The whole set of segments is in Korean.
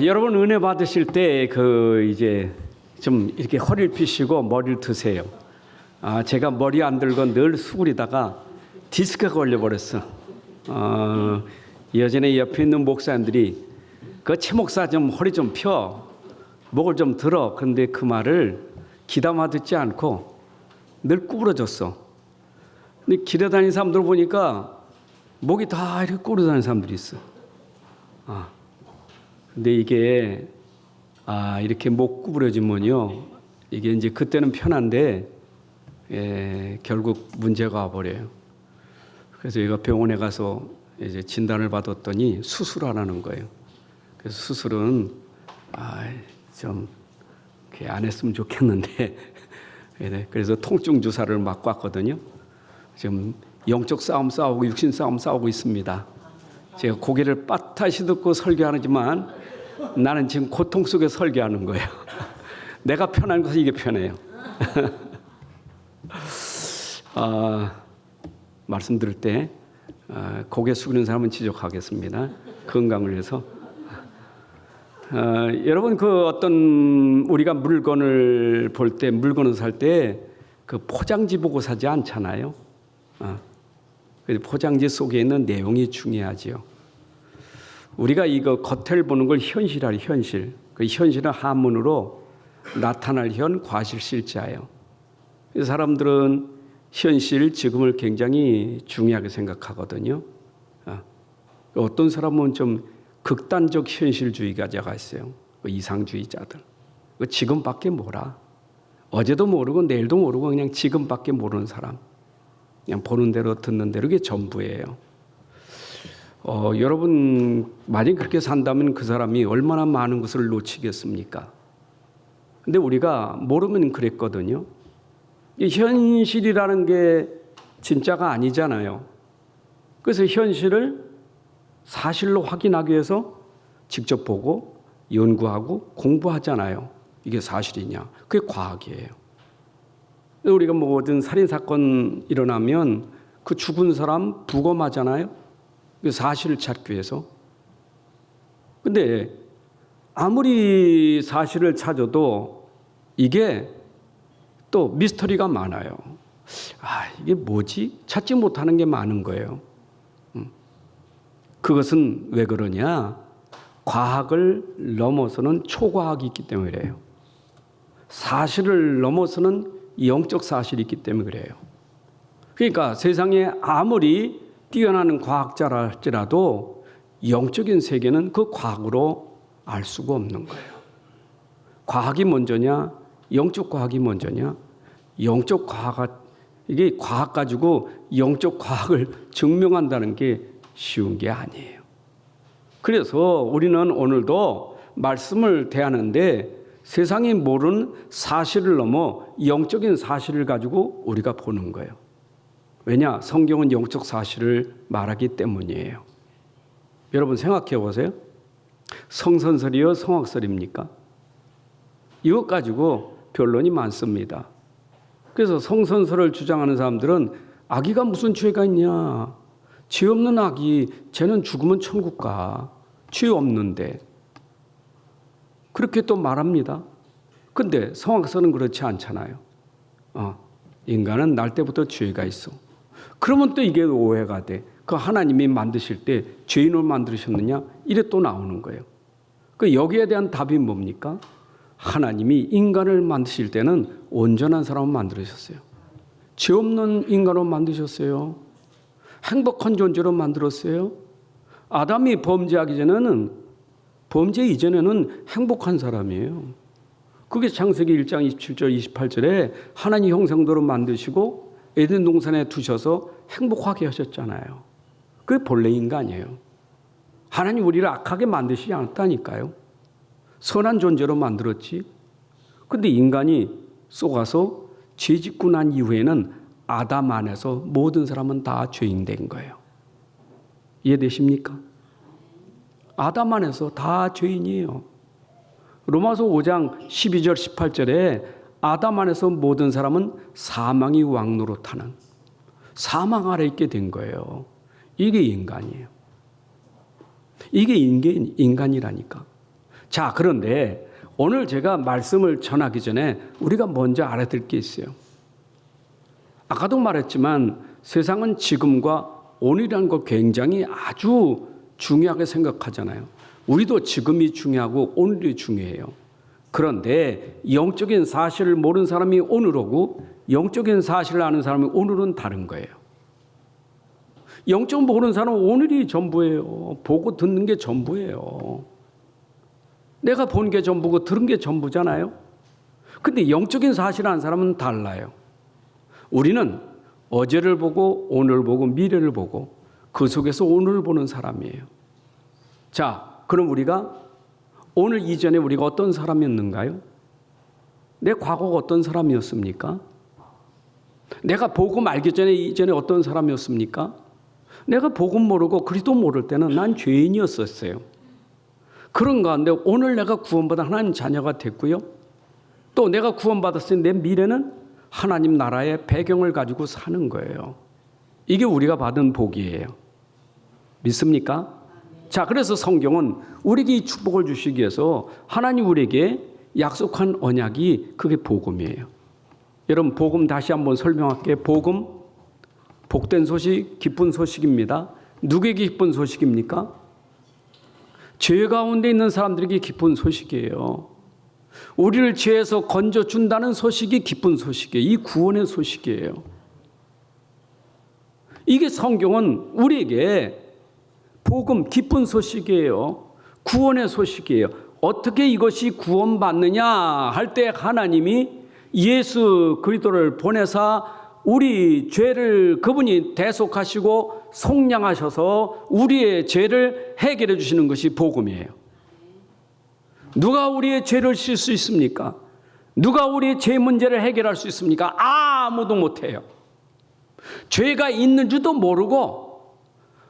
여러분 은혜 받으실 때 이제 좀 이렇게 허리를 펴시고 머리를 드세요. 제가 머리 안 들고 늘 수그리다가 디스크가 걸려버렸어. 예전에 옆에 있는 목사님들이 최 목사 좀 허리 좀 펴, 목을 좀 들어. 그런데 그 말을 귀담아 듣지 않고 늘 구부러졌어. 근데 길에 다니는 사람들 보니까 목이 다 이렇게 구부러 다니는 사람들이 있어. 근데 이게 이렇게 목 구부러지면요, 이게 이제 그때는 편한데 결국 문제가 와버려요. 그래서 얘가 병원에 가서 이제 진단을 받았더니 수술하라는 거예요. 그래서 수술은 좀 안 했으면 좋겠는데 그래서 통증 주사를 맞고 왔거든요. 지금 영적 싸움 싸우고 육신 싸움 싸우고 있습니다. 제가 고개를 빳빳이 듣고 설교하지만 나는 지금 고통 속에 설교하는 거예요. 내가 편한 것은 이게 편해요. 말씀 들을 때 고개 숙이는 사람은 지적하겠습니다. 건강을 위해서. 여러분 어떤 우리가 물건을 볼 때, 물건을 살 때 그 포장지 보고 사지 않잖아요. 포장지 속에 있는 내용이 중요하지요. 우리가 이거 겉을 보는 걸 현실이라 현실. 그 현실은 한문으로 나타날 현, 과실, 실자예요. 사람들은 현실, 지금을 굉장히 중요하게 생각하거든요. 어떤 사람은 좀 극단적 현실주의자가 있어요. 이상주의자들. 지금밖에 몰라. 어제도 모르고 내일도 모르고 그냥 지금밖에 모르는 사람. 그냥 보는 대로 듣는 대로 그게 전부예요. 여러분 만약 그렇게 산다면 그 사람이 얼마나 많은 것을 놓치겠습니까? 근데 우리가 모르면 그랬거든요. 이 현실이라는 게 진짜가 아니잖아요. 그래서 현실을 사실로 확인하기 위해서 직접 보고 연구하고 공부하잖아요. 이게 사실이냐? 그게 과학이에요. 우리가 뭐든 살인사건 일어나면 그 죽은 사람 부검하잖아요. 사실을 찾기 위해서. 근데 아무리 사실을 찾아도 이게 또 미스터리가 많아요. 이게 뭐지? 찾지 못하는 게 많은 거예요. 그것은 왜 그러냐? 과학을 넘어서는 초과학이 있기 때문에 그래요. 사실을 넘어서는 영적 사실이 있기 때문에 그래요. 그러니까 세상에 아무리 뛰어나는 과학자라 할지라도 영적인 세계는 그 과학으로 알 수가 없는 거예요. 과학이 먼저냐? 영적 과학이 먼저냐? 영적 과학, 이게 과학 가지고 영적 과학을 증명한다는 게 쉬운 게 아니에요. 그래서 우리는 오늘도 말씀을 대하는데 세상이 모르는 사실을 넘어 영적인 사실을 가지고 우리가 보는 거예요. 왜냐? 성경은 영적 사실을 말하기 때문이에요. 여러분 생각해 보세요. 성선설이요, 성악설입니까? 이것 가지고 변론이 많습니다. 그래서 성선설을 주장하는 사람들은 아기가 무슨 죄가 있냐? 죄 없는 아기, 쟤는 죽으면 천국 가. 죄 없는데. 그렇게 또 말합니다. 근데 성악설은 그렇지 않잖아요. 인간은 날 때부터 죄가 있어. 그러면 또 이게 오해가 돼. 그 하나님이 만드실 때 죄인을 만드셨느냐? 이래 또 나오는 거예요. 여기에 대한 답이 뭡니까? 하나님이 인간을 만드실 때는 온전한 사람을 만들으셨어요. 죄 없는 인간을 만드셨어요. 행복한 존재로 만들었어요. 아담이 범죄하기 전에는, 범죄 이전에는 행복한 사람이에요. 그게 창세기 1장 27절 28절에 하나님 형상대로 만드시고 에덴 동산에 두셔서 행복하게 하셨잖아요. 그게 본래 인간이에요. 하나님 우리를 악하게 만드시지 않았다니까요. 선한 존재로 만들었지. 근데 인간이 속아서 죄 짓고 난 이후에는 아담 안에서 모든 사람은 다 죄인 된 거예요. 이해되십니까? 아담 안에서 다 죄인이에요. 로마서 5장 12절 18절에 아담 안에서 모든 사람은 사망이 왕노릇하는, 사망 아래 있게 된 거예요. 이게 인간이에요. 이게 인간이라니까. 자, 그런데 오늘 제가 말씀을 전하기 전에 우리가 먼저 알아야 될 게 있어요. 아까도 말했지만 세상은 지금과 오늘이라는 걸 굉장히 아주 중요하게 생각하잖아요. 우리도 지금이 중요하고 오늘이 중요해요. 그런데 영적인 사실을 모르는 사람이 오늘 오고 영적인 사실을 아는 사람이 오늘은 다른 거예요. 영적 모르는 사람은 오늘이 전부예요. 보고 듣는 게 전부예요. 내가 본 게 전부고 들은 게 전부잖아요. 근데 영적인 사실을 아는 사람은 달라요. 우리는 어제를 보고 오늘을 보고 미래를 보고 그 속에서 오늘을 보는 사람이에요. 자, 그럼 우리가 오늘 이전에 우리가 어떤 사람이었는가요? 내 과거가 어떤 사람이었습니까? 내가 복음 알기 전에 이전에 어떤 사람이었습니까? 내가 복음 모르고 그리스도 모를 때는 난 죄인이었었어요. 그런 가운데 오늘 내가 구원받아 하나님 자녀가 됐고요. 또 내가 구원받았으니 내 미래는 하나님 나라의 배경을 가지고 사는 거예요. 이게 우리가 받은 복이에요. 믿습니까? 자, 그래서 성경은 우리에게 이 축복을 주시기 위해서 하나님 우리에게 약속한 언약이 그게 복음이에요. 여러분, 복음 다시 한번 설명할게요. 복음, 복된 소식, 기쁜 소식입니다. 누구에게 기쁜 소식입니까? 죄 가운데 있는 사람들에게 기쁜 소식이에요. 우리를 죄에서 건져준다는 소식이 기쁜 소식이에요. 이 구원의 소식이에요. 이게 성경은 우리에게 복음, 기쁜 소식이에요. 구원의 소식이에요. 어떻게 이것이 구원받느냐 할 때 하나님이 예수 그리스도를 보내사 우리 죄를 그분이 대속하시고 속량하셔서 우리의 죄를 해결해 주시는 것이 복음이에요. 누가 우리의 죄를 씻을 수 있습니까? 누가 우리의 죄 문제를 해결할 수 있습니까? 아무도 못해요. 죄가 있는 줄도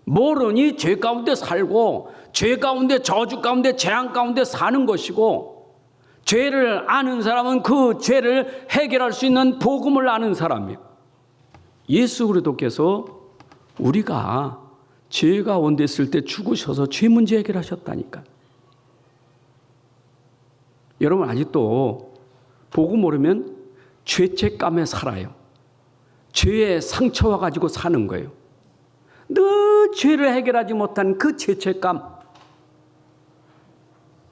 모르니 죄 가운데 살고 죄 가운데 저주 가운데 재앙 가운데 사는 것이고, 죄를 아는 사람은 그 죄를 해결할 수 있는 복음을 아는 사람이에요. 예수 그리스도께서 우리가 죄 가운데 있을 때 죽으셔서 죄 문제 해결하셨다니까. 여러분, 아직도 복음 모르면 죄책감에 살아요. 죄의 상처와 가지고 사는 거예요. 늘 죄를 해결하지 못한 그 죄책감.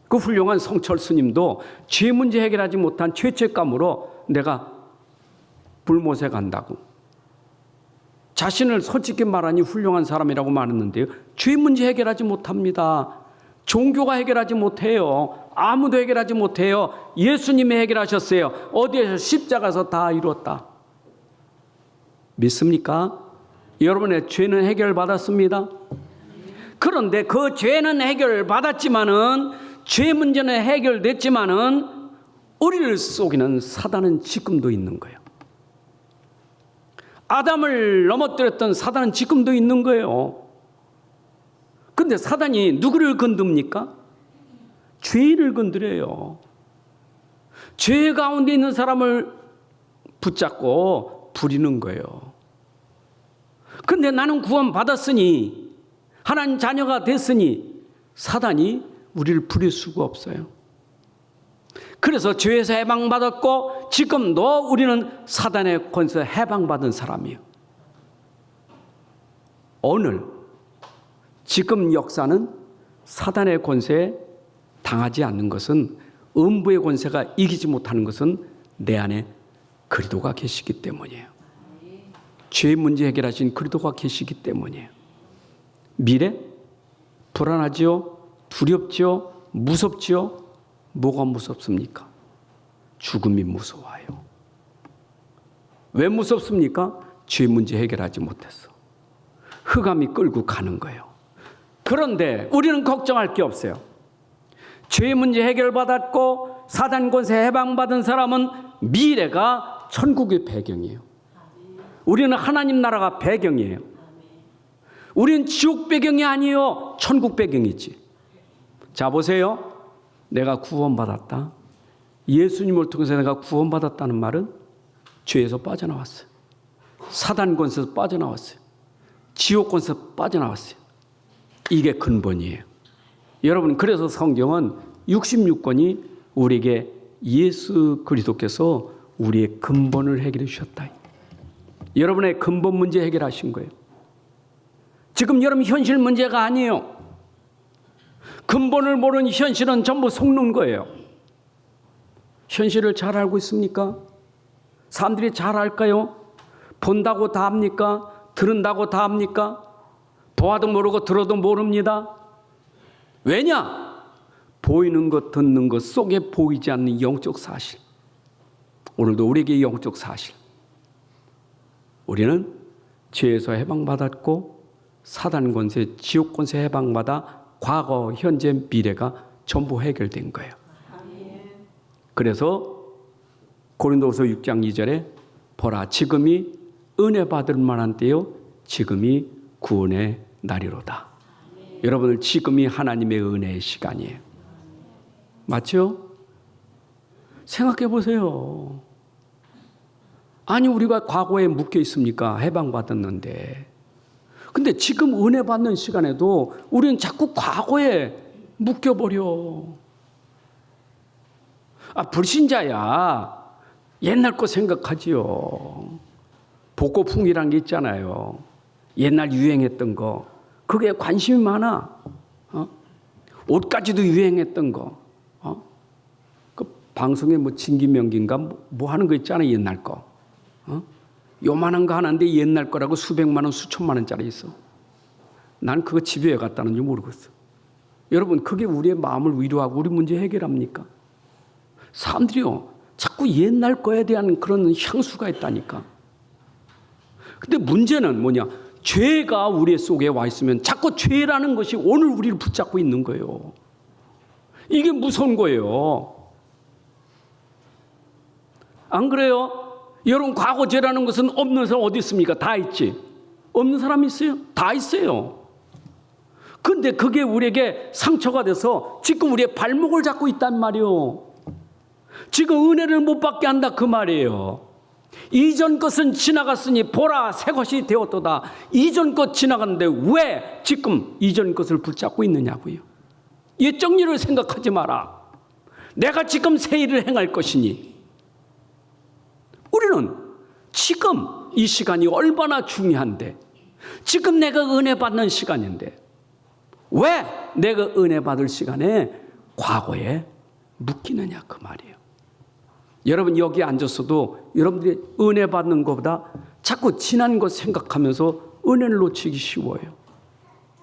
그 훌륭한 성철 스님도 죄 문제 해결하지 못한 죄책감으로 내가 불못에 간다고 자신을 솔직히 말하니 훌륭한 사람이라고 말했는데요, 죄 문제 해결하지 못합니다. 종교가 해결하지 못해요. 아무도 해결하지 못해요. 예수님이 해결하셨어요. 어디에서 십자가에서 다 이뤘다. 믿습니까? 여러분의 죄는 해결받았습니다. 그런데 그 죄는 해결받았지만은, 죄 문제는 해결됐지만은 우리를 속이는 사단은 지금도 있는 거예요. 아담을 넘어뜨렸던 사단은 지금도 있는 거예요. 근데 사단이 누구를 건듭니까? 죄인을 건드려요. 죄 가운데 있는 사람을 붙잡고 부리는 거예요. 근데 나는 구원받았으니, 하나님 자녀가 됐으니 사단이 우리를 부릴 수가 없어요. 그래서 죄에서 해방받았고 지금도 우리는 사단의 권세에서 해방받은 사람이에요. 오늘 지금 역사는 사단의 권세에 당하지 않는 것은, 음부의 권세가 이기지 못하는 것은 내 안에 그리스도가 계시기 때문이에요. 죄 문제 해결하신 그리스도가 계시기 때문이에요. 미래? 불안하지요? 두렵지요? 무섭지요? 뭐가 무섭습니까? 죽음이 무서워요. 왜 무섭습니까? 죄 문제 해결하지 못했어. 흑암이 끌고 가는 거예요. 그런데 우리는 걱정할 게 없어요. 죄 문제 해결받았고 사단 권세 해방받은 사람은 미래가 천국의 배경이에요. 우리는 하나님 나라가 배경이에요. 우리는 지옥 배경이 아니에요. 천국 배경이지. 자, 보세요. 내가 구원받았다. 예수님을 통해서 내가 구원받았다는 말은 죄에서 빠져나왔어요. 사단 권세에서 빠져나왔어요. 지옥 권세에서 빠져나왔어요. 이게 근본이에요. 여러분, 그래서 성경은 66권이 우리에게 예수 그리스도께서 우리의 근본을 해결해 주셨다. 여러분의 근본 문제 해결하신 거예요. 지금 여러분 현실 문제가 아니에요. 근본을 모르는 현실은 전부 속는 거예요. 현실을 잘 알고 있습니까? 사람들이 잘 알까요? 본다고 다 합니까? 들은다고 다 합니까? 보아도 모르고 들어도 모릅니다. 왜냐? 보이는 것, 듣는 것 속에 보이지 않는 영적 사실. 오늘도 우리에게 영적 사실. 우리는 죄에서 해방받았고 사단 권세, 지옥 권세 해방받아 과거, 현재, 미래가 전부 해결된 거예요. 그래서 고린도후서 6장 2절에 보라 지금이 은혜 받을 만한 때요 지금이 구원의 날이로다. 여러분들 지금이 하나님의 은혜의 시간이에요. 맞죠? 생각해 보세요. 아니 우리가 과거에 묶여 있습니까? 해방받았는데. 근데 지금 은혜 받는 시간에도 우리는 자꾸 과거에 묶여버려. 불신자야 옛날 거 생각하지요. 복고풍이란 게 있잖아요. 옛날 유행했던 거. 그게 관심이 많아. 옷까지도 유행했던 거. 그 방송에 뭐 진기명기인가 뭐 하는 거 있잖아요. 옛날 거. 요만한 거 하는데 옛날 거라고 수백만 원, 수천만 원짜리 있어. 난 그거 집에 왜 갖다 놓은지 모르겠어. 여러분 그게 우리의 마음을 위로하고 우리 문제 해결합니까? 사람들이요 자꾸 옛날 거에 대한 그런 향수가 있다니까. 근데 문제는 뭐냐? 죄가 우리 속에 와 있으면 자꾸 죄라는 것이 오늘 우리를 붙잡고 있는 거예요. 이게 무서운 거예요. 안 그래요? 여러분 과거 죄라는 것은 없는 사람 어디 있습니까? 다 있지. 없는 사람이 있어요? 다 있어요. 근데 그게 우리에게 상처가 돼서 지금 우리의 발목을 잡고 있단 말이에요. 지금 은혜를 못 받게 한다 그 말이에요. 이전 것은 지나갔으니 보라 새 것이 되었도다. 이전 것 지나갔는데 왜 지금 이전 것을 붙잡고 있느냐고요. 옛적 일을 생각하지 마라. 내가 지금 새 일을 행할 것이니. 우리는 지금 이 시간이 얼마나 중요한데 지금 내가 은혜 받는 시간인데 왜 내가 은혜 받을 시간에 과거에 묶이느냐 그 말이에요. 여러분 여기 앉았어도 여러분들이 은혜 받는 것보다 자꾸 지난 것 생각하면서 은혜를 놓치기 쉬워요.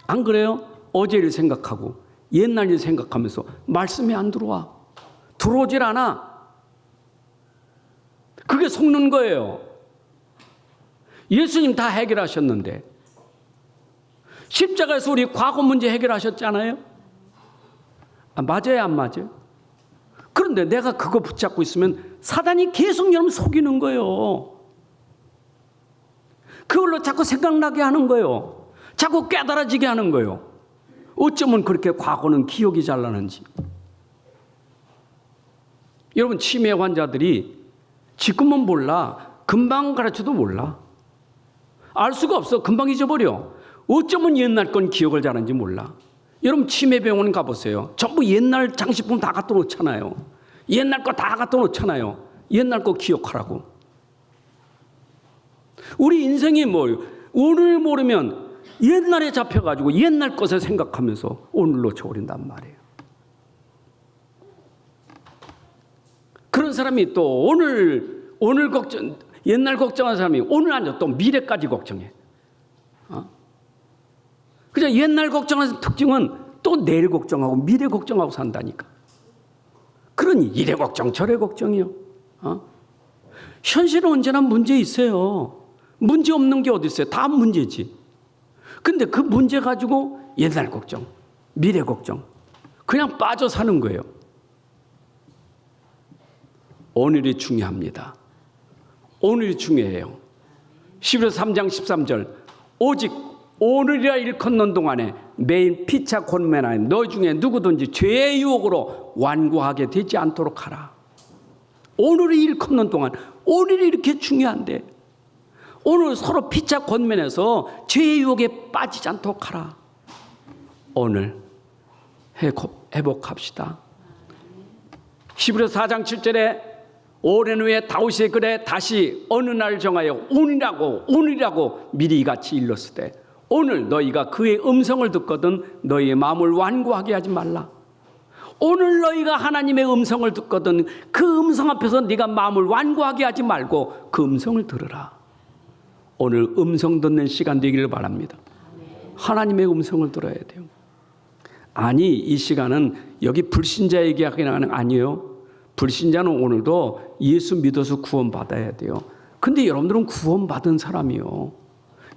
안 그래요? 어제 일 생각하고 옛날 일 생각하면서 말씀이 안 들어와. 들어오질 않아. 그게 속는 거예요. 예수님 다 해결하셨는데 십자가에서 우리 과거 문제 해결하셨잖아요. 맞아요 안 맞아요? 그런데 내가 그거 붙잡고 있으면 사단이 계속 여러분 속이는 거예요. 그걸로 자꾸 생각나게 하는 거예요. 자꾸 깨달아지게 하는 거예요. 어쩌면 그렇게 과거는 기억이 잘 나는지. 여러분 치매 환자들이 지금은 몰라. 금방 가르쳐도 몰라. 알 수가 없어. 금방 잊어버려. 어쩌면 옛날 건 기억을 잘하는지 몰라. 여러분 치매병원 가보세요. 전부 옛날 장식품 다 갖다 놓잖아요. 옛날 거 다 갖다 놓잖아요. 옛날 거 기억하라고. 우리 인생이 뭐예요? 오늘 모르면 옛날에 잡혀가지고 옛날 것을 생각하면서 오늘 놓쳐버린단 말이에요. 그런 사람이 또 오늘 걱정, 옛날 걱정하는 사람이 오늘 아니야 또 미래까지 걱정해. 그냥 옛날 걱정하는 특징은 또 내일 걱정하고 미래 걱정하고 산다니까. 그러니 이래 걱정 저래 걱정이요. 현실은 언제나 문제 있어요. 문제 없는 게 어디 있어요? 다 문제지. 근데 그 문제 가지고 옛날 걱정, 미래 걱정 그냥 빠져 사는 거예요. 오늘이 중요합니다. 오늘이 중요해요. 11월 3장 13절 오직 오늘이라 일컫는 동안에 매일 피차 권면하여 너 중에 누구든지 죄의 유혹으로 완고하게 되지 않도록 하라. 오늘이 일컫는 동안 오늘이 이렇게 중요한데 오늘 서로 피차 권면해서 죄의 유혹에 빠지지 않도록 하라. 오늘 회복합시다. 히브리서 4장 7절에 오랜 후에 다윗의 글에 다시 어느 날 정하여 오늘이라고 미리 같이 일렀으되 오늘 너희가 그의 음성을 듣거든 너희의 마음을 완고하게 하지 말라. 오늘 너희가 하나님의 음성을 듣거든 그 음성 앞에서 네가 마음을 완고하게 하지 말고 그 음성을 들으라. 오늘 음성 듣는 시간 되기를 바랍니다. 하나님의 음성을 들어야 돼요. 아니 이 시간은 여기 불신자 얘기하기는 아니에요. 불신자는 오늘도 예수 믿어서 구원받아야 돼요. 근데 여러분들은 구원받은 사람이요.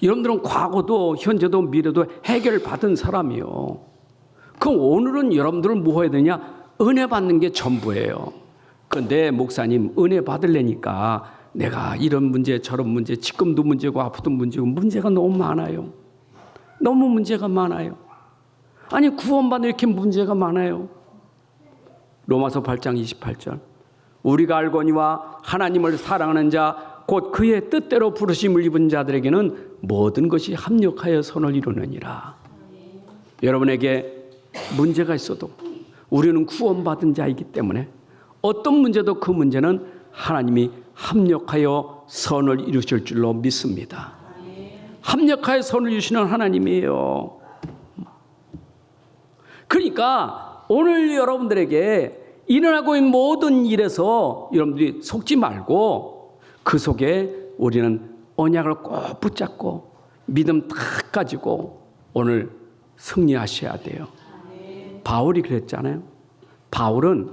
여러분들은 과거도 현재도 미래도 해결받은 사람이요. 그럼 오늘은 여러분들은 뭐 해야 되냐? 은혜 받는 게 전부예요. 근데 목사님 은혜 받으려니까 내가 이런 문제 저런 문제 지금도 문제고 앞으로도 문제고 문제가 너무 많아요. 너무 문제가 많아요. 아니 구원받는 이렇게 문제가 많아요. 로마서 8장 28절 우리가 알거니와 하나님을 사랑하는 자 곧 그의 뜻대로 부르심을 입은 자들에게는 모든 것이 합력하여 선을 이루느니라. 여러분에게 문제가 있어도 우리는 구원받은 자이기 때문에 어떤 문제도 그 문제는 하나님이 합력하여 선을 이루실 줄로 믿습니다. 합력하여 선을 이루시는 하나님이에요. 그러니까 오늘 여러분들에게 일어나고 있는 모든 일에서 여러분들이 속지 말고 그 속에 우리는 언약을 꼭 붙잡고 믿음 딱 가지고 오늘 승리하셔야 돼요. 바울이 그랬잖아요. 바울은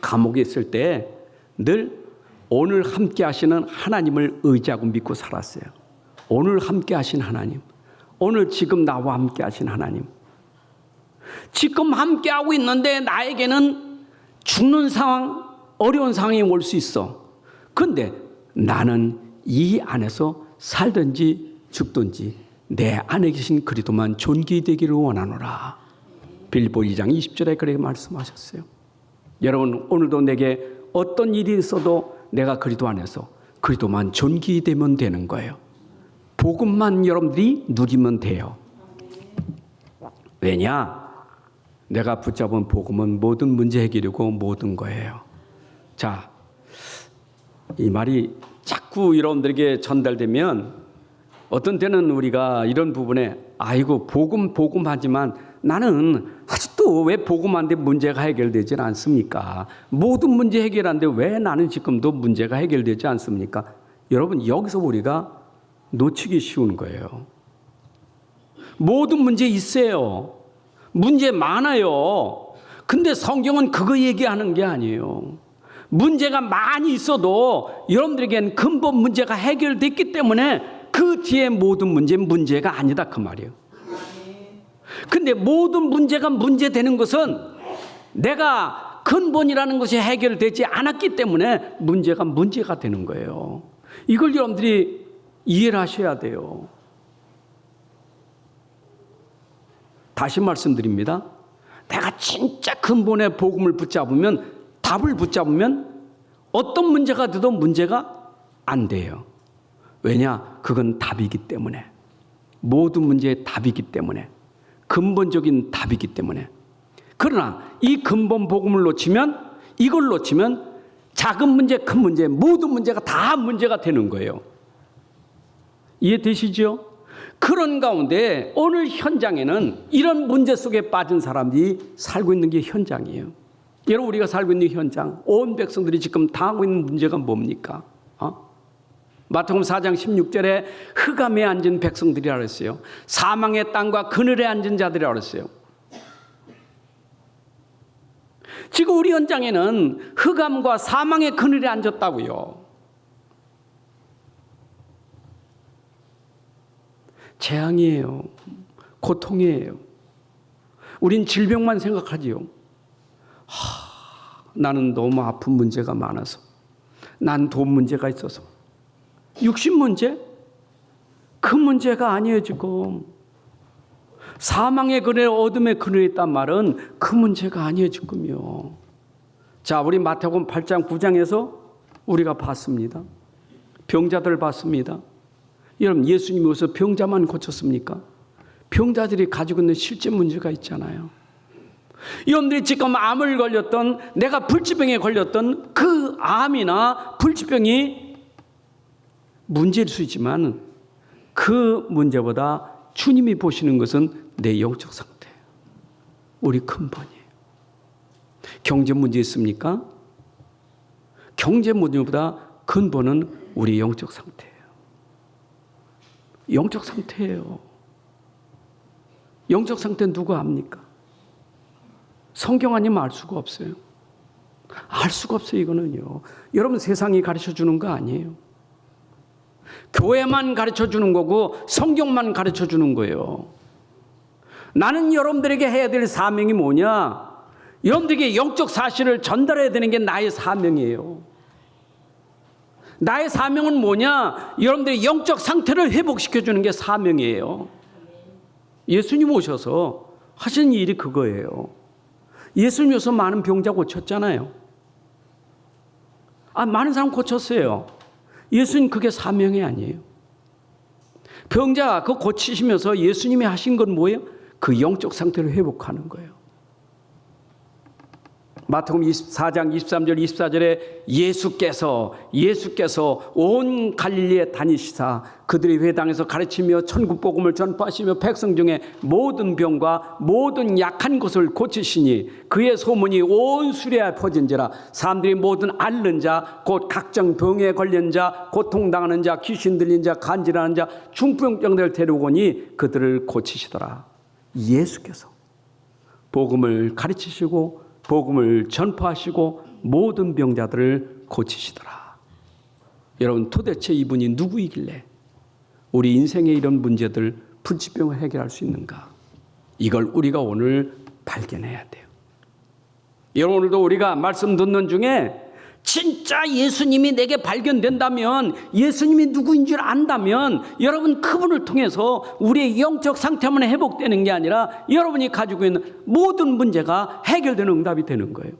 감옥에 있을 때 늘 오늘 함께 하시는 하나님을 의지하고 믿고 살았어요. 오늘 함께 하신 하나님, 오늘 지금 나와 함께 하신 하나님. 지금 함께 하고 있는데 나에게는 죽는 상황, 어려운 상황이 올 수 있어. 그런데 나는 이 안에서 살든지 죽든지 내 안에 계신 그리스도만 존귀되기를 원하노라. 빌립보 2장 20절에 그렇게 말씀하셨어요. 여러분 오늘도 내게 어떤 일이 있어도 내가 그리스도 안에서 그리스도만 존귀되면 되는 거예요. 복음만 여러분들이 누리면 돼요. 왜냐? 내가 붙잡은 복음은 모든 문제 해결이고 모든 거예요. 자, 이 말이 자꾸 여러분들에게 전달되면 어떤 때는 우리가 이런 부분에 아이고 복음 하지만 나는 아직도 왜 복음한데 문제가 해결되지 않습니까? 모든 문제 해결하는데 왜 나는 지금도 문제가 해결되지 않습니까? 여러분 여기서 우리가 놓치기 쉬운 거예요. 모든 문제 있어요. 문제 많아요. 근데 성경은 그거 얘기하는 게 아니에요. 문제가 많이 있어도 여러분들에게는 근본 문제가 해결됐기 때문에 그 뒤에 모든 문제가 아니다 그 말이에요. 근데 모든 문제가 문제되는 것은 내가 근본이라는 것이 해결되지 않았기 때문에 문제가 되는 거예요. 이걸 여러분들이 이해를 하셔야 돼요. 다시 말씀드립니다. 내가 진짜 근본의 복음을 붙잡으면 답을 붙잡으면 어떤 문제가 돼도 문제가 안 돼요. 왜냐? 그건 답이기 때문에. 모든 문제의 답이기 때문에. 근본적인 답이기 때문에. 그러나 이 근본 복음을 놓치면 이걸 놓치면 작은 문제, 큰 문제, 모든 문제가 다 문제가 되는 거예요. 이해되시죠? 그런 가운데 오늘 현장에는 이런 문제 속에 빠진 사람들이 살고 있는 게 현장이에요. 여러분 우리가 살고 있는 현장, 온 백성들이 지금 당하고 있는 문제가 뭡니까? 마태복음 4장 16절에 흑암에 앉은 백성들이라 그랬어요. 사망의 땅과 그늘에 앉은 자들이라 그랬어요. 지금 우리 현장에는 흑암과 사망의 그늘에 앉았다고요. 재앙이에요. 고통이에요. 우린 질병만 생각하지요. 나는 너무 아픈 문제가 많아서, 난 돈 문제가 있어서. 육신 문제? 그 문제가 아니에요 지금. 사망의 그늘, 어둠의 그늘에 있단 말은 그 문제가 아니에요 지금요. 자, 우리 마태복음 8장 9장에서 우리가 봤습니다. 병자들 봤습니다. 여러분 예수님이 어디서 병자만 고쳤습니까? 병자들이 가지고 있는 실제 문제가 있잖아요. 여러분들이 지금 암을 걸렸던, 내가 불치병에 걸렸던 그 암이나 불치병이 문제일 수 있지만 그 문제보다 주님이 보시는 것은 내 영적 상태예요. 우리 근본이에요. 경제 문제 있습니까? 경제 문제보다 근본은 우리 영적 상태예요. 영적 상태예요. 영적 상태는 누가 압니까? 성경 아니면 알 수가 없어요. 알 수가 없어요, 이거는요. 여러분, 세상이 가르쳐 주는 거 아니에요. 교회만 가르쳐 주는 거고 성경만 가르쳐 주는 거예요. 나는 여러분들에게 해야 될 사명이 뭐냐? 여러분들에게 영적 사실을 전달해야 되는 게 나의 사명이에요. 나의 사명은 뭐냐? 여러분들의 영적 상태를 회복시켜 주는 게 사명이에요. 예수님 오셔서 하신 일이 그거예요. 예수님 오셔서 많은 병자 고쳤잖아요. 많은 사람 고쳤어요. 예수님 그게 사명이 아니에요. 병자 그거 고치시면서 예수님이 하신 건 뭐예요? 그 영적 상태를 회복하는 거예요. 마태복음 24장 23절 24절에 예수께서 온 갈릴리에 다니시사 그들의 회당에서 가르치며 천국 복음을 전파하시며 백성 중에 모든 병과 모든 약한 것을 고치시니 그의 소문이 온 수레에 퍼진지라. 사람들이 모든 앓는 자 곧 각종 병에 걸린 자 고통당하는 자 귀신 들린 자 간질하는 자 중풍병들을 데려오니 그들을 고치시더라. 예수께서 복음을 가르치시고 복음을 전파하시고 모든 병자들을 고치시더라. 여러분, 도대체 이분이 누구이길래 우리 인생의 이런 문제들, 불치병을 해결할 수 있는가? 이걸 우리가 오늘 발견해야 돼요. 여러분, 오늘도 우리가 말씀 듣는 중에 진짜 예수님이 내게 발견된다면, 예수님이 누구인 줄 안다면 여러분 그분을 통해서 우리의 영적 상태만 회복되는 게 아니라 여러분이 가지고 있는 모든 문제가 해결되는 응답이 되는 거예요.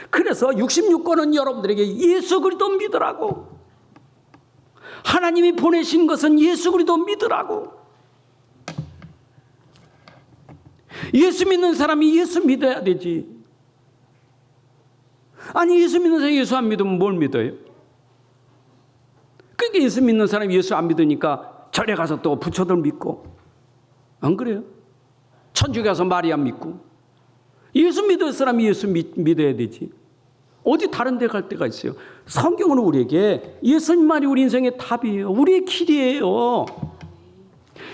그래서 66권은 여러분들에게 예수 그리스도 믿으라고, 하나님이 보내신 것은 예수 그리스도 믿으라고. 예수 믿는 사람이 예수 믿어야 되지. 아니, 예수 믿는 사람이 예수 안 믿으면 뭘 믿어요? 그러니까 예수 믿는 사람이 예수 안 믿으니까 절에 가서 또 부처들 믿고, 안 그래요? 천주교 가서 마리아 믿고. 예수 믿을 사람이 예수 믿어야 되지. 어디 다른 데 갈 데가 있어요? 성경은 우리에게 예수님만이 우리 인생의 답이에요. 우리의 길이에요.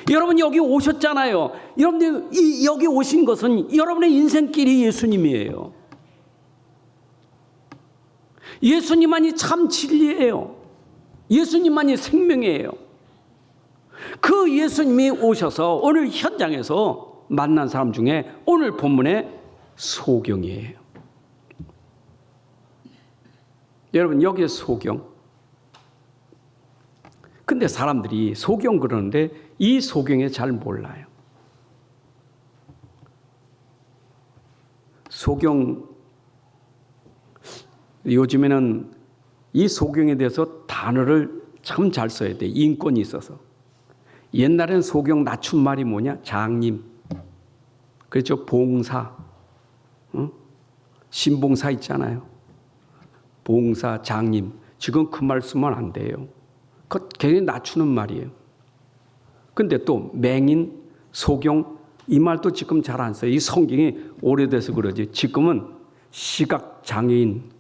여러분 여기 오셨잖아요. 여러분 여기 오신 것은 여러분의 인생길이 예수님이에요. 예수님만이 참 진리예요. 예수님만이 생명이에요. 그 예수님이 오셔서 오늘 현장에서 만난 사람 중에 오늘 본문의 소경이에요. 여러분 여기에 소경. 근데 사람들이 소경 그러는데 이 소경에 잘 몰라요. 소경, 요즘에는 이 소경에 대해서 단어를 참 잘 써야 돼. 인권이 있어서. 옛날엔 소경 낮춤말이 뭐냐? 장님. 그렇죠? 봉사. 신봉사 있잖아요. 봉사, 장님. 지금 그 말 쓰면 안 돼요. 그거 굉장히 낮추는 말이에요. 근데 또 맹인, 소경 이 말도 지금 잘 안 써요. 이 성경이 오래돼서 그러지. 지금은 시각장애인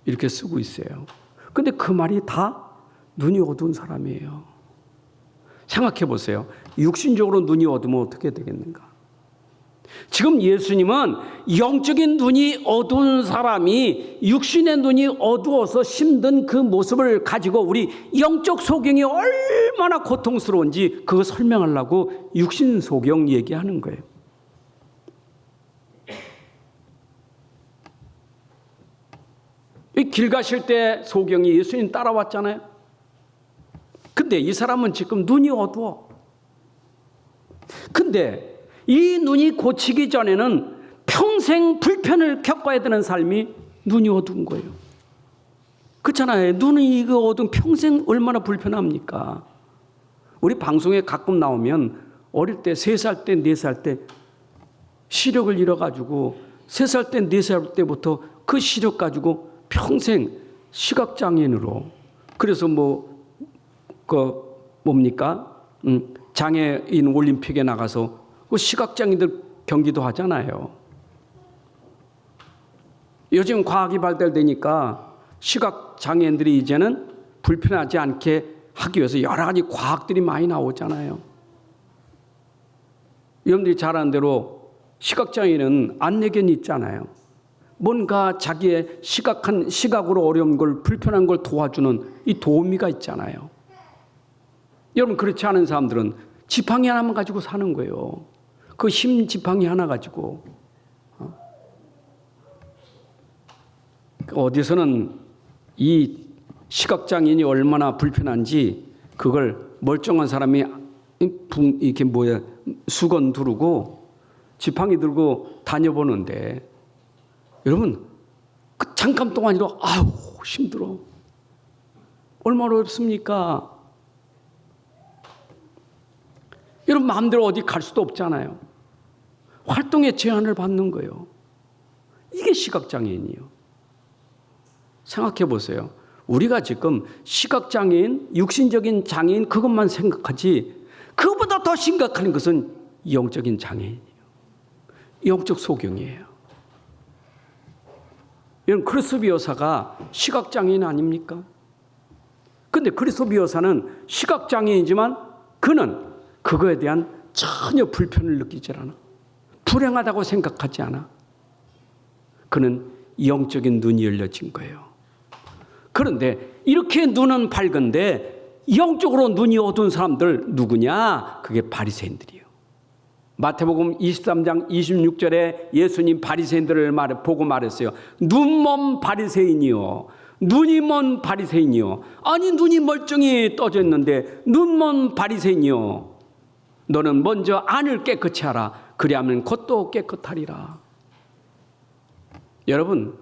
이렇게 쓰고 있어요. 근데 그 말이 다 눈이 어두운 사람이에요. 생각해 보세요. 육신적으로 눈이 어두면 어떻게 되겠는가? 지금 예수님은 영적인 눈이 어두운 사람이 육신의 눈이 어두워서 힘든 그 모습을 가지고 우리 영적 소경이 얼마나 고통스러운지 그거 설명하려고 육신 소경 얘기하는 거예요. 길 가실 때 소경이 예수님 따라왔잖아요. 근데 이 사람은 지금 눈이 어두워. 근데 이 눈이 고치기 전에는 평생 불편을 겪어야 되는 삶이 눈이 어두운 거예요. 그렇잖아요. 눈이 이거 어두운 평생 얼마나 불편합니까? 우리 방송에 가끔 나오면 어릴 때 3살 때 4살 때 시력을 잃어가지고 3살 때, 4살 때부터 그 시력 가지고 평생 시각장애인으로, 그래서 장애인 올림픽에 나가서 그 시각장애인들 경기도 하잖아요. 요즘 과학이 발달되니까 시각장애인들이 이제는 불편하지 않게 하기 위해서 여러 가지 과학들이 많이 나오잖아요. 여러분들이 잘 아는 대로 시각장애인은 안내견이 있잖아요. 뭔가 자기의 시각으로 어려운 걸, 불편한 걸 도와주는 이 도우미가 있잖아요. 여러분, 그렇지 않은 사람들은 지팡이 하나만 가지고 사는 거예요. 그 힘 지팡이 하나 가지고. 어디서는 이 시각장애인이 얼마나 불편한지 그걸 멀쩡한 사람이 수건 두르고 지팡이 들고 다녀보는데, 여러분, 그 잠깐 동안이라도 아우 힘들어. 얼마나 어렵습니까? 여러분, 마음대로 어디 갈 수도 없잖아요. 활동에 제한을 받는 거예요. 이게 시각장애인이에요. 생각해 보세요. 우리가 지금 시각장애인, 육신적인 장애인 그것만 생각하지, 그보다 더 심각한 것은 영적인 장애인이에요. 영적 소경이에요. 여러분, 크리스토프 여사가 시각장애인 아닙니까? 근데 크리스토프 여사는 시각장애인이지만 그는 그거에 대한 전혀 불편을 느끼지 않아. 불행하다고 생각하지 않아. 그는 영적인 눈이 열려진 거예요. 그런데 이렇게 눈은 밝은데 영적으로 눈이 어두운 사람들 누구냐? 그게 바리새인들이에요. 마태복음 23장 26절에 예수님 바리새인들을 보고 말했어요. 눈먼 바리새인이요, 눈이 먼 바리새인이요. 아니, 눈이 멀쩡히 떠져 있는데 눈먼 바리새인이요, 너는 먼저 안을 깨끗이 하라. 그리하면 겉도 깨끗하리라. 여러분,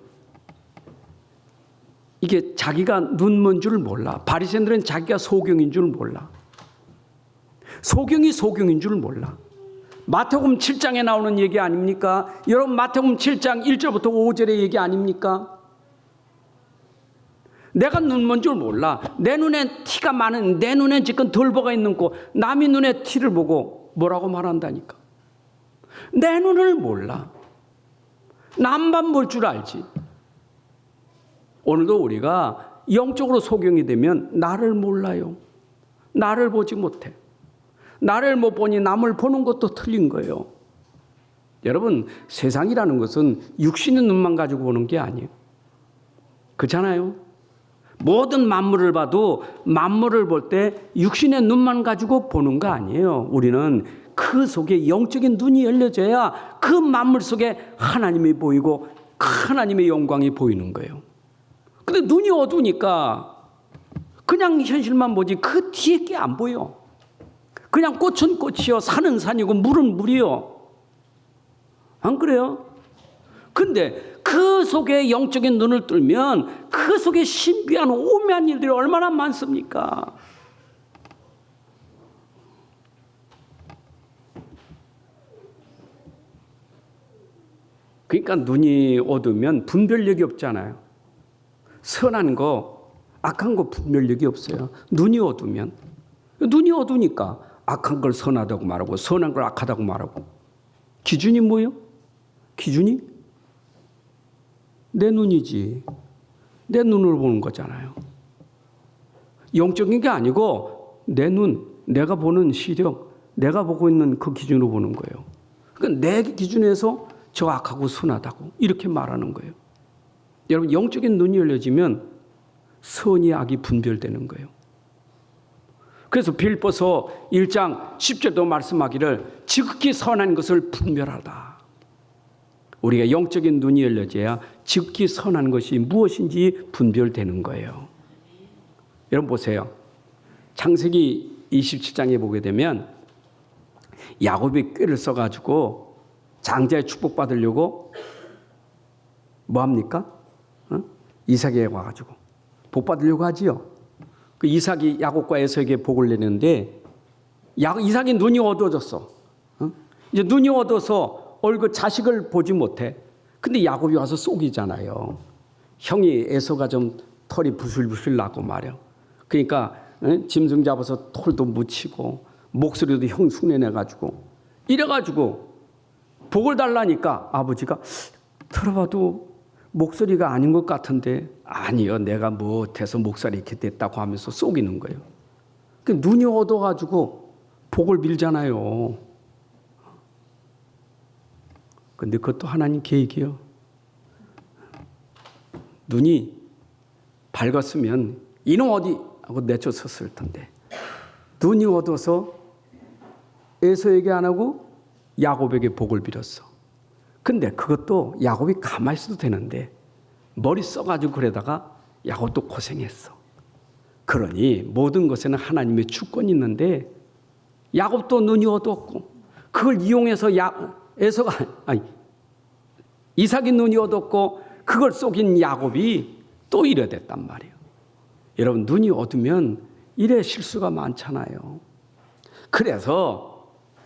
이게 자기가 눈먼 줄 몰라. 바리새인들은 자기가 소경인 줄 몰라. 소경이 소경인 줄 몰라. 마태복음 7장에 나오는 얘기 아닙니까? 여러분, 마태복음 7장 1절부터 5절의 얘기 아닙니까? 내가 눈먼 줄 몰라. 내 눈에 티가 많은, 내 눈에 지금 덜보가 있는 거 남의 눈에 티를 보고 뭐라고 말한다니까. 내 눈을 몰라. 남만 볼 줄 알지. 오늘도 우리가 영적으로 소경이 되면 나를 몰라요. 나를 보지 못해. 나를 못 보니 남을 보는 것도 틀린 거예요. 여러분, 세상이라는 것은 육신의 눈만 가지고 보는 게 아니에요. 그렇잖아요? 모든 만물을 봐도 만물을 볼 때 육신의 눈만 가지고 보는 거 아니에요. 우리는 그 속에 영적인 눈이 열려져야 그 만물 속에 하나님이 보이고 하나님의 영광이 보이는 거예요. 근데 눈이 어두우니까 그냥 현실만 보지 그 뒤에 게 안 보여. 그냥 꽃은 꽃이요, 산은 산이고 물은 물이요. 안 그래요? 근데 그 속에 영적인 눈을 뜨면 그 속에 신비한 오묘한 일들이 얼마나 많습니까? 그러니까 눈이 어두우면 분별력이 없잖아요. 선한 거, 악한 거 분별력이 없어요. 눈이 어두우면. 눈이 어두우니까 악한 걸 선하다고 말하고 선한 걸 악하다고 말하고. 기준이 뭐예요? 기준이? 내 눈이지. 내 눈으로 보는 거잖아요. 영적인 게 아니고 내 눈, 내가 보는 시력, 내가 보고 있는 그 기준으로 보는 거예요. 그러니까 내 기준에서 저 악하고 선하다고 이렇게 말하는 거예요. 여러분, 영적인 눈이 열려지면 선이 악이 분별되는 거예요. 그래서 빌보서 1장 10절도 말씀하기를 지극히 선한 것을 분별하다. 우리가 영적인 눈이 열려져야 지극히 선한 것이 무엇인지 분별되는 거예요. 여러분 보세요. 창세기 27장에 보게 되면 야곱이 꾀를 써가지고 장자의 축복받으려고 뭐합니까? 이삭에게 와가지고 복받으려고 하지요. 그 이삭이 야곱과 에서에게 복을 내는데 이삭이 눈이 어두워졌어. 이제 눈이 어두워서 얼굴 자식을 보지 못해. 근데 야곱이 와서 속이잖아요. 형이 에서가 좀 털이 부슬부슬 나고 말이야. 그러니까 짐승 잡아서 털도 묻히고 목소리도 형 흉내내가지고 이래가지고 복을 달라니까 아버지가 들어봐도 목소리가 아닌 것 같은데 아니요 내가 못해서 목소리 이렇게 됐다고 하면서 속이는 거예요. 눈이 어두워가지고 복을 빌잖아요. 근데 그것도 하나님 계획이요. 눈이 밝았으면 이놈 어디 하고 내쫓았을 텐데 눈이 어두워서 에서에게 안 하고 야곱에게 복을 빌었어. 근데 그것도 야곱이 가만히 있어도 되는데 머리 써가지고 그러다가 야곱도 고생했어. 그러니 모든 것에는 하나님의 주권이 있는데 야곱도 눈이 어두웠고 그걸 이용해서 이삭이 눈이 어둡고 그걸 속인 야곱이 또 이래 됐단 말이에요. 여러분 눈이 어두면 이래 실수가 많잖아요. 그래서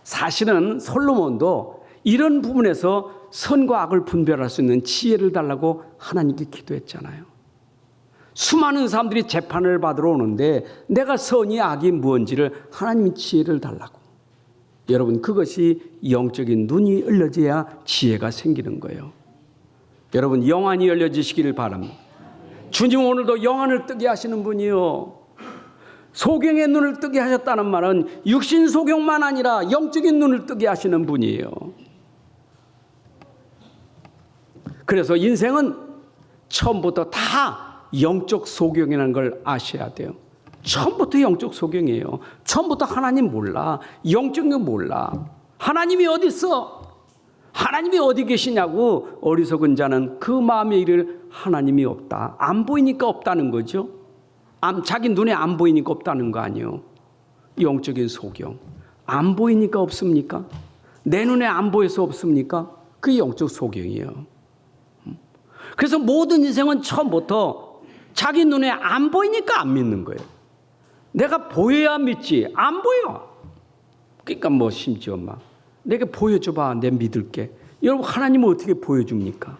사실은 솔로몬도 이런 부분에서 선과 악을 분별할 수 있는 지혜를 달라고 하나님께 기도했잖아요. 수많은 사람들이 재판을 받으러 오는데 내가 선이 악이 무엇인지를 하나님 지혜를 달라고. 여러분 그것이 영적인 눈이 열려져야 지혜가 생기는 거예요. 여러분 영안이 열려지시기를 바랍니다. 주님 오늘도 영안을 뜨게 하시는 분이요. 소경의 눈을 뜨게 하셨다는 말은 육신 소경만 아니라 영적인 눈을 뜨게 하시는 분이에요. 그래서 인생은 처음부터 다 영적 소경이라는 걸 아셔야 돼요. 처음부터 영적 소경이에요. 처음부터 하나님 몰라. 영적인 거 몰라. 하나님이 어디 있어? 하나님이 어디 계시냐고 어리석은 자는 그 마음에 이를 하나님이 없다. 안 보이니까 없다는 거죠. 자기 눈에 안 보이니까 없다는 거 아니에요. 영적인 소경. 안 보이니까 없습니까? 내 눈에 안 보여서 없습니까? 그게 영적 소경이에요. 그래서 모든 인생은 처음부터 자기 눈에 안 보이니까 안 믿는 거예요. 내가 보여야 믿지. 안 보여. 그러니까 심지어 내게 보여줘봐. 내 믿을게. 여러분 하나님은 어떻게 보여줍니까?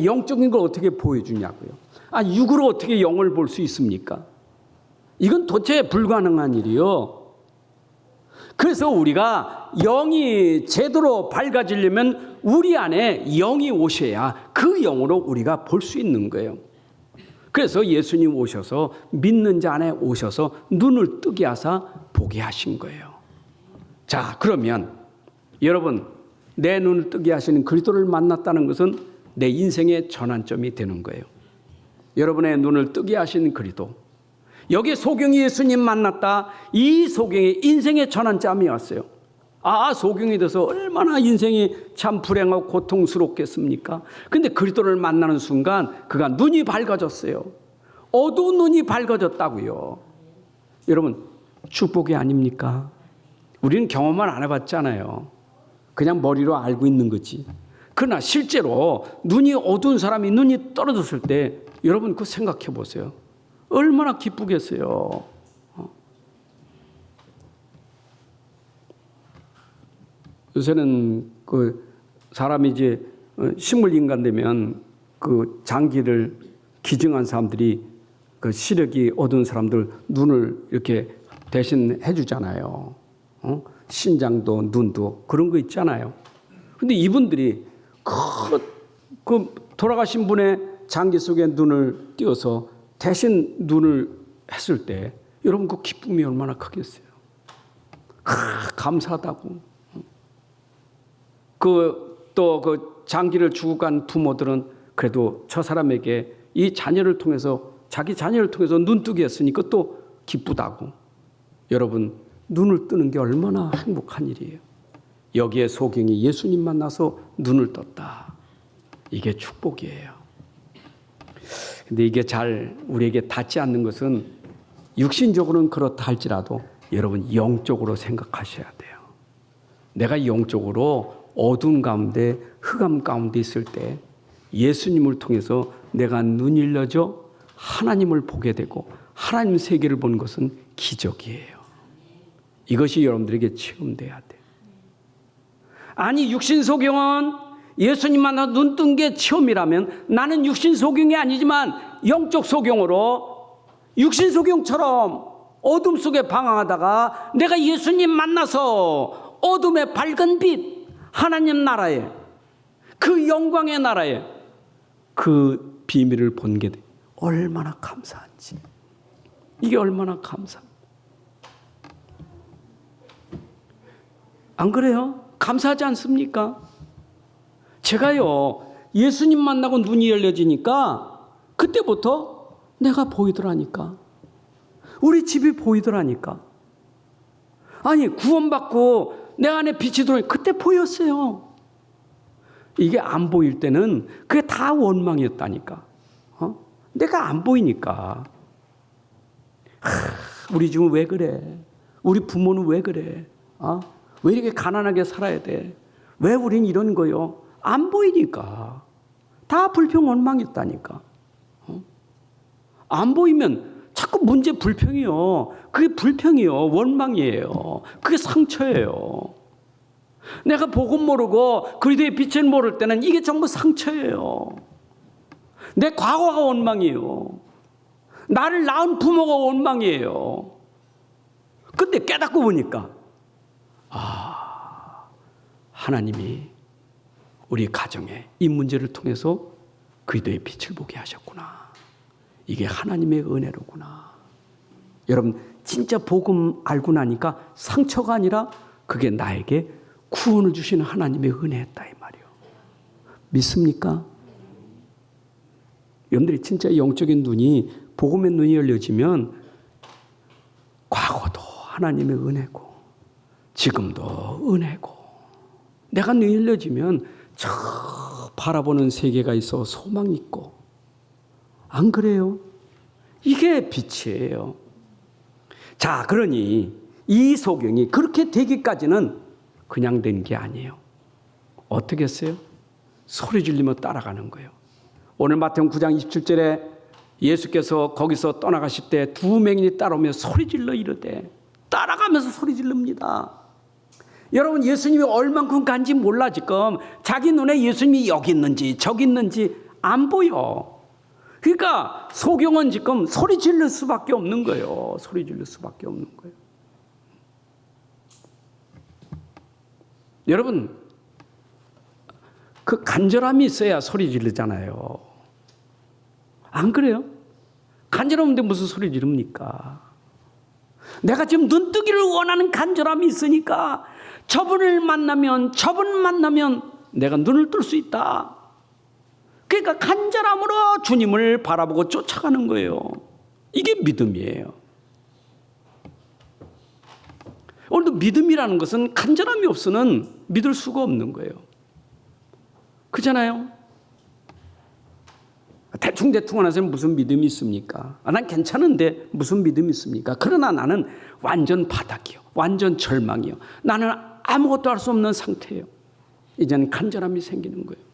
영적인 걸 어떻게 보여주냐고요. 육으로 어떻게 영을 볼 수 있습니까? 이건 도대체 불가능한 일이요. 그래서 우리가 영이 제대로 밝아지려면 우리 안에 영이 오셔야 그 영으로 우리가 볼 수 있는 거예요. 그래서 예수님 오셔서 믿는 자 안에 오셔서 눈을 뜨게 하사 보게 하신 거예요. 자, 그러면 여러분 내 눈을 뜨게 하시는 그리스도를 만났다는 것은 내 인생의 전환점이 되는 거예요. 여러분의 눈을 뜨게 하신 그리스도. 여기 소경이 예수님 만났다. 이 소경이 인생의 전환점이 왔어요. 소경이 돼서 얼마나 인생이 참 불행하고 고통스럽겠습니까? 근데 그리스도를 만나는 순간 그가 눈이 밝아졌어요. 어두운 눈이 밝아졌다고요. 여러분 축복이 아닙니까? 우리는 경험만 안 해봤잖아요. 그냥 머리로 알고 있는 거지. 그러나 실제로 눈이 어두운 사람이 눈이 떨어졌을 때 여러분 그거 생각해 보세요. 얼마나 기쁘겠어요. 요새는 그 사람이 이제 식물 인간 되면 그 장기를 기증한 사람들이 그 시력이 어두운 사람들 눈을 이렇게 대신 해주잖아요. 신장도 눈도 그런 거 있잖아요. 근데 이분들이 그 돌아가신 분의 장기 속에 눈을 띄워서 대신 눈을 했을 때 여러분 그 기쁨이 얼마나 크겠어요. 감사하다고. 또 그 장기를 주고 간 부모들은 그래도 저 사람에게 이 자녀를 통해서 자기 자녀를 통해서 눈뜨게 했으니까 또 기쁘다고. 여러분 눈을 뜨는 게 얼마나 행복한 일이에요. 여기에 소경이 예수님 만나서 눈을 떴다. 이게 축복이에요. 근데 이게 잘 우리에게 닿지 않는 것은 육신적으로는 그렇다 할지라도 여러분 영적으로 생각하셔야 돼요. 내가 영적으로 어두운 가운데 흑암 가운데 있을 때 예수님을 통해서 내가 눈이 열려져 하나님을 보게 되고 하나님 세계를 보는 것은 기적이에요. 이것이 여러분들에게 체험돼야 돼요. 아니 육신 소경은 예수님 만나 눈 뜬 게 처음이라면 나는 육신 소경이 아니지만 영적 소경으로 육신 소경처럼 어둠 속에 방황하다가 내가 예수님 만나서 어둠의 밝은 빛 하나님 나라에 그 영광의 나라에 그 비밀을 본 게 얼마나 감사한지. 이게 얼마나 감사합니다. 안 그래요? 감사하지 않습니까? 제가요 예수님 만나고 눈이 열려지니까 그때부터 내가 보이더라니까. 우리 집이 보이더라니까. 아니 구원받고 내 안에 빛이 들어오니 그때 보였어요. 이게 안 보일 때는 그게 다 원망이었다니까. 내가 안 보이니까. 우리 집은 왜 그래? 우리 부모는 왜 그래? 왜 이렇게 가난하게 살아야 돼? 왜 우린 이런 거요? 안 보이니까. 다 불평 원망이었다니까. 안 보이면 자꾸 문제 불평이요. 그게 불평이요. 원망이에요. 그게 상처예요. 내가 복음 모르고 그리스도의 빛을 모를 때는 이게 전부 상처예요. 내 과거가 원망이에요. 나를 낳은 부모가 원망이에요. 근데 깨닫고 보니까 하나님이 우리 가정에 이 문제를 통해서 그리스도의 빛을 보게 하셨구나. 이게 하나님의 은혜로구나. 여러분 진짜 복음 알고 나니까 상처가 아니라 그게 나에게 구원을 주시는 하나님의 은혜였다 이 말이에요. 믿습니까? 여러분들이 진짜 영적인 눈이 복음의 눈이 열려지면 과거도 하나님의 은혜고 지금도 은혜고 내가 눈이 열려지면 저 바라보는 세계가 있어 소망이 있고 안 그래요? 이게 빛이에요. 자, 그러니 이 소경이 그렇게 되기까지는 그냥 된 게 아니에요. 어떻게 했어요? 소리 지르며 따라가는 거예요. 오늘 마태복음 9장 27절에 예수께서 거기서 떠나가실 때 두 맹인이 따라오며 소리 질러 이르되 따라가면서 소리 지릅니다. 여러분 예수님이 얼만큼 간지 몰라 지금. 자기 눈에 예수님이 여기 있는지 저기 있는지 안 보여. 그러니까 소경은 지금 소리 지를 수밖에 없는 거예요. 소리 지를 수밖에 없는 거예요. 여러분 그 간절함이 있어야 소리 지르잖아요. 안 그래요? 간절함인데 무슨 소리 지릅니까? 내가 지금 눈뜨기를 원하는 간절함이 있으니까 저분 만나면 내가 눈을 뜰 수 있다. 그러니까 간절함으로 주님을 바라보고 쫓아가는 거예요. 이게 믿음이에요. 오늘도 믿음이라는 것은 간절함이 없으면 믿을 수가 없는 거예요. 그잖아요. 대충 하나서 무슨 믿음이 있습니까? 난 괜찮은데 무슨 믿음이 있습니까? 그러나 나는 완전 바닥이요. 완전 절망이요. 나는 아무것도 할 수 없는 상태예요. 이제는 간절함이 생기는 거예요.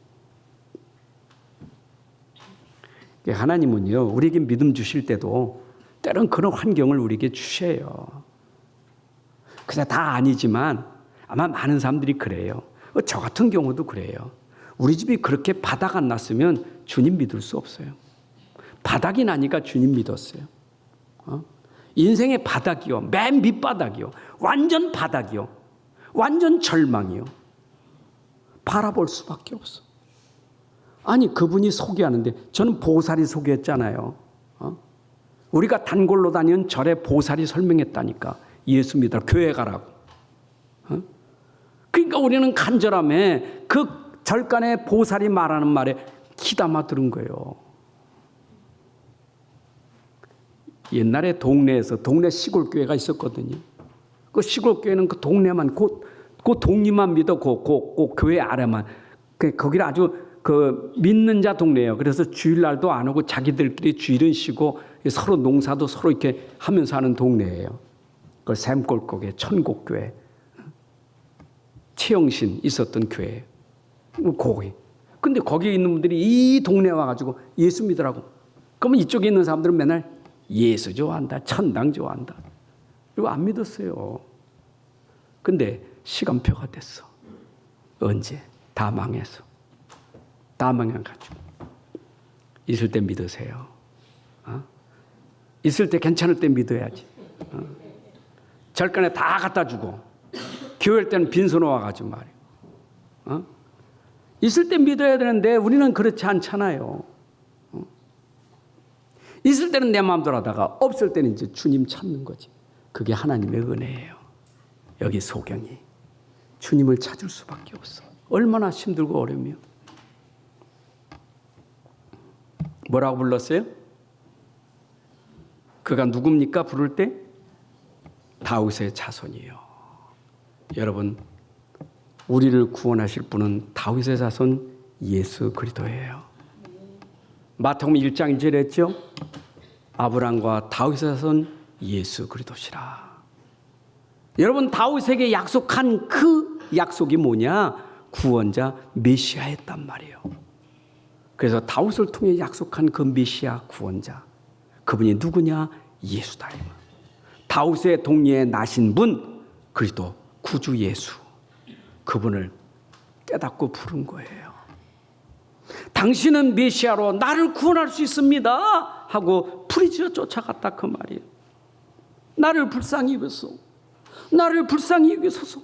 하나님은요, 우리에게 믿음 주실 때도 때론 그런 환경을 우리에게 주셔요. 그래서 다 아니지만 아마 많은 사람들이 그래요. 저 같은 경우도 그래요. 우리 집이 그렇게 바닥 안 났으면 주님 믿을 수 없어요. 바닥이 나니까 주님 믿었어요. 인생의 바닥이요. 맨 밑바닥이요. 완전 바닥이요. 완전 절망이요. 바라볼 수밖에 없어. 아니 그분이 소개하는데 저는 보살이 소개했잖아요. 우리가 단골로 다니는 절에 보살이 설명했다니까. 예수 믿으라 교회 가라고. 그러니까 우리는 간절함에 그 절간에 보살이 말하는 말에 귀담아 들은 거예요. 옛날에 동네에서 동네 시골 교회가 있었거든요. 그 시골 교회는 그 동네만 그 동리만 믿어 그 교회 아래만 거기를 아주 그 믿는 자 동네예요. 그래서 주일날도 안 오고 자기들끼리 주일은 쉬고 서로 농사도 서로 이렇게 하면서 하는 동네예요. 그 샘골곡에 천곡교회 최영신 있었던 교회. 거기. 근데 거기에 있는 분들이 이 동네에 와가지고 예수 믿으라고. 그러면 이쪽에 있는 사람들은 맨날 예수 좋아한다, 천당 좋아한다. 이거 안 믿었어요. 근데 시간표가 됐어. 언제? 다 망해서. 다 망해가지고. 있을 때 믿으세요. 있을 때 괜찮을 때 믿어야지. 절간에 다 갖다 주고 교회 때는 빈손 와가지고 말이에요. 있을 때 믿어야 되는데 우리는 그렇지 않잖아요. 있을 때는 내 마음대로 하다가 없을 때는 이제 주님 찾는 거지. 그게 하나님의 은혜예요. 여기 소경이 주님을 찾을 수밖에 없어. 얼마나 힘들고 어려우며. 뭐라고 불렀어요? 그가 누굽니까? 부를 때 다윗의 자손이요. 여러분, 우리를 구원하실 분은 다윗의 자손 예수 그리스도예요. 마태복음 1장 1절에 했죠. 아브라함과 다윗의 자손 예수 그리스도시라. 여러분, 다윗에게 약속한 그 약속이 뭐냐? 구원자 메시아였단 말이에요. 그래서 다윗을 통해 약속한 그 메시아 구원자, 그분이 누구냐? 예수다. 다윗의 동리에 나신 분, 그리스도 구주 예수. 그분을 깨닫고 부른 거예요. 당신은 메시아로 나를 구원할 수 있습니다 하고 부르짖어 쫓아갔다 그 말이에요. 나를 불쌍히 여기소서. 나를 불쌍히 여기소서.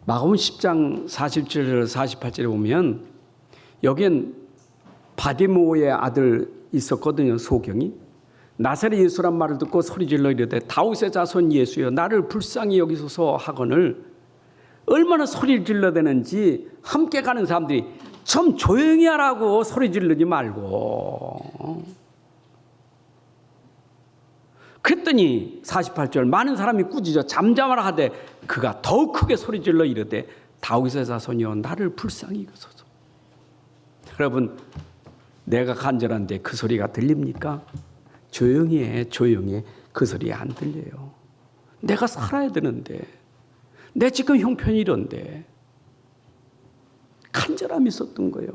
마가복음 10장 47절 48절에 보면 여기엔 바디모의 아들 있었거든요. 소경이. 나사렛 예수란 말을 듣고 소리질러 이르되 다윗의 자손 예수여 나를 불쌍히 여기소서 하거늘 얼마나 소리를 질러대는지 함께 가는 사람들이 좀 조용히 하라고 소리 지르지 말고. 그랬더니 48절 많은 사람이 꾸짖어 잠잠하라 하되 그가 더욱 크게 소리 질러 이르되 다윗의 자손이여 나를 불쌍히 여기소서. 여러분, 내가 간절한데 그 소리가 들립니까? 조용히 해, 조용히 해. 그 소리 안 들려요. 내가 살아야 되는데, 내 지금 형편이 이런데 간절함이 있었던 거예요.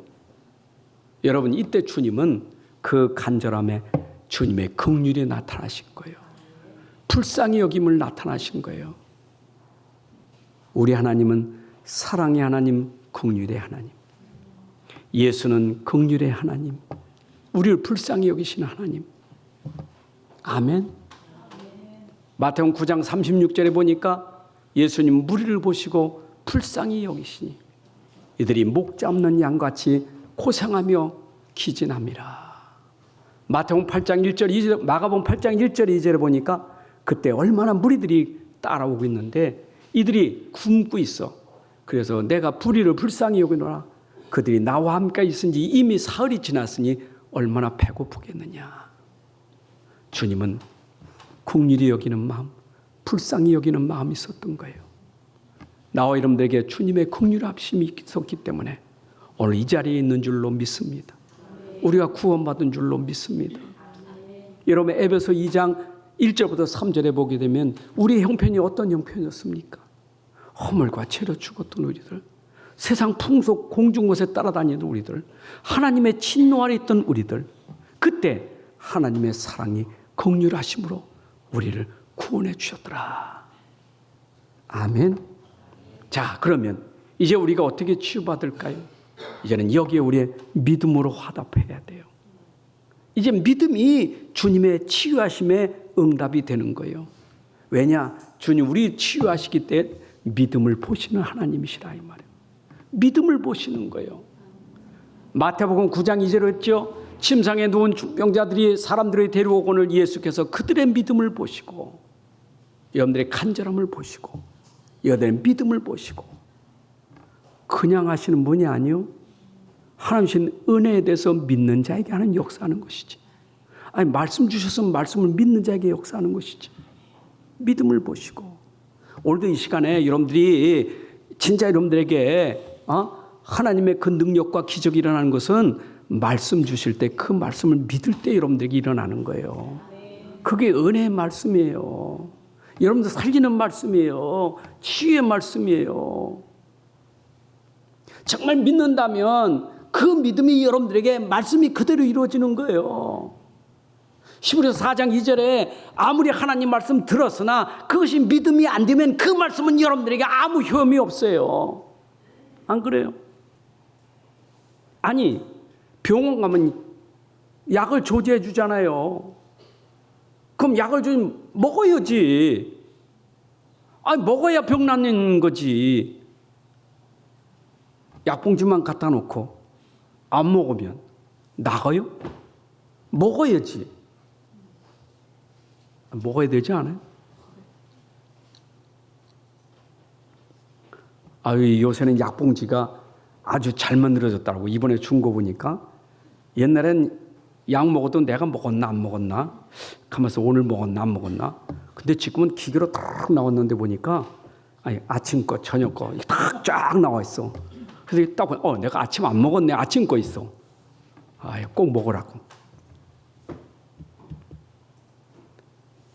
여러분, 이때 주님은 그 간절함에 주님의 긍휼이 나타나신 거예요. 불쌍히 여김을 나타나신 거예요. 우리 하나님은 사랑의 하나님, 긍휼의 하나님. 예수는 긍휼의 하나님, 우리를 불쌍히 여기시는 하나님. 아멘. 마태복음 9장 36절에 보니까 예수님 무리를 보시고 불쌍히 여기시니 이들이 목자 없는 양같이 고생하며 기진함이라. 마태복음 8장 1절 2절, 마가복음 8장 1절 2절에 보니까 그때 얼마나 무리들이 따라오고 있는데 이들이 굶고 있어. 그래서 내가 불의를 불쌍히 여기노라. 그들이 나와 함께 있은지 이미 사흘이 지났으니 얼마나 배고프겠느냐. 주님은 긍휼히 여기는 마음, 불쌍히 여기는 마음이 있었던 거예요. 나와 여러분들에게 주님의 긍휼하심이 있었기 때문에 오늘 이 자리에 있는 줄로 믿습니다. 우리가 구원받은 줄로 믿습니다. 여러분, 에베소 2장 1절부터 3절에 보게 되면 우리의 형편이 어떤 형편이었습니까? 허물과 죄로 죽었던 우리들, 세상 풍속 공중 것에 따라다니는 우리들, 하나님의 진노 아래 있던 우리들, 그때 하나님의 사랑이 긍휼하심으로 우리를 구원해 주셨더라. 아멘. 자, 그러면 이제 우리가 어떻게 치유받을까요? 이제는 여기에 우리의 믿음으로 화답해야 돼요. 이제 믿음이 주님의 치유하심의 응답이 되는 거예요. 왜냐? 주님 우리 치유하시기 때 믿음을 보시는 하나님이시라 이 말이에요. 믿음을 보시는 거예요. 마태복음 9장 2절에 했죠. 침상에 누운 중병자들이 사람들이 데려오고는 예수께서 그들의 믿음을 보시고 여러분들의 간절함을 보시고 여러분들의 믿음을 보시고 그냥 하시는 분이 아니요. 하나님신 은혜에 대해서 믿는 자에게 하는 역사하는 것이지. 아니 말씀 주셨으면 말씀을 믿는 자에게 역사하는 것이지. 믿음을 보시고 오늘도 이 시간에 여러분들이 진짜 여러분들에게 하나님의 그 능력과 기적이 일어나는 것은 말씀 주실 때 그 말씀을 믿을 때 여러분들에게 일어나는 거예요. 그게 은혜의 말씀이에요. 여러분들 살리는 말씀이에요. 치유의 말씀이에요. 정말 믿는다면 그 믿음이 여러분들에게 말씀이 그대로 이루어지는 거예요. 히브리서 4장 2절에 아무리 하나님 말씀 들었으나 그것이 믿음이 안 되면 그 말씀은 여러분들에게 아무 효험이 없어요. 안 그래요? 아니, 병원 가면 약을 조제해 주잖아요. 그럼 약을 좀 먹어야지. 아니, 먹어야 병 낫는 거지. 약봉지만 갖다 놓고 안 먹으면 나가요? 먹어야지. 먹어야 되지 않아요? 요새는 약봉지가 아주 잘 만들어졌다고 이번에 준 거 보니까 옛날엔 약 먹어도 내가 먹었나 안 먹었나 가면서 오늘 먹었나 안 먹었나 근데 지금은 기계로 딱 나왔는데 보니까 아침 거 저녁 거 딱 쫙 나와 있어. 그래서 딱 내가 아침 안 먹었네. 아침 거 있어. 꼭 먹으라고.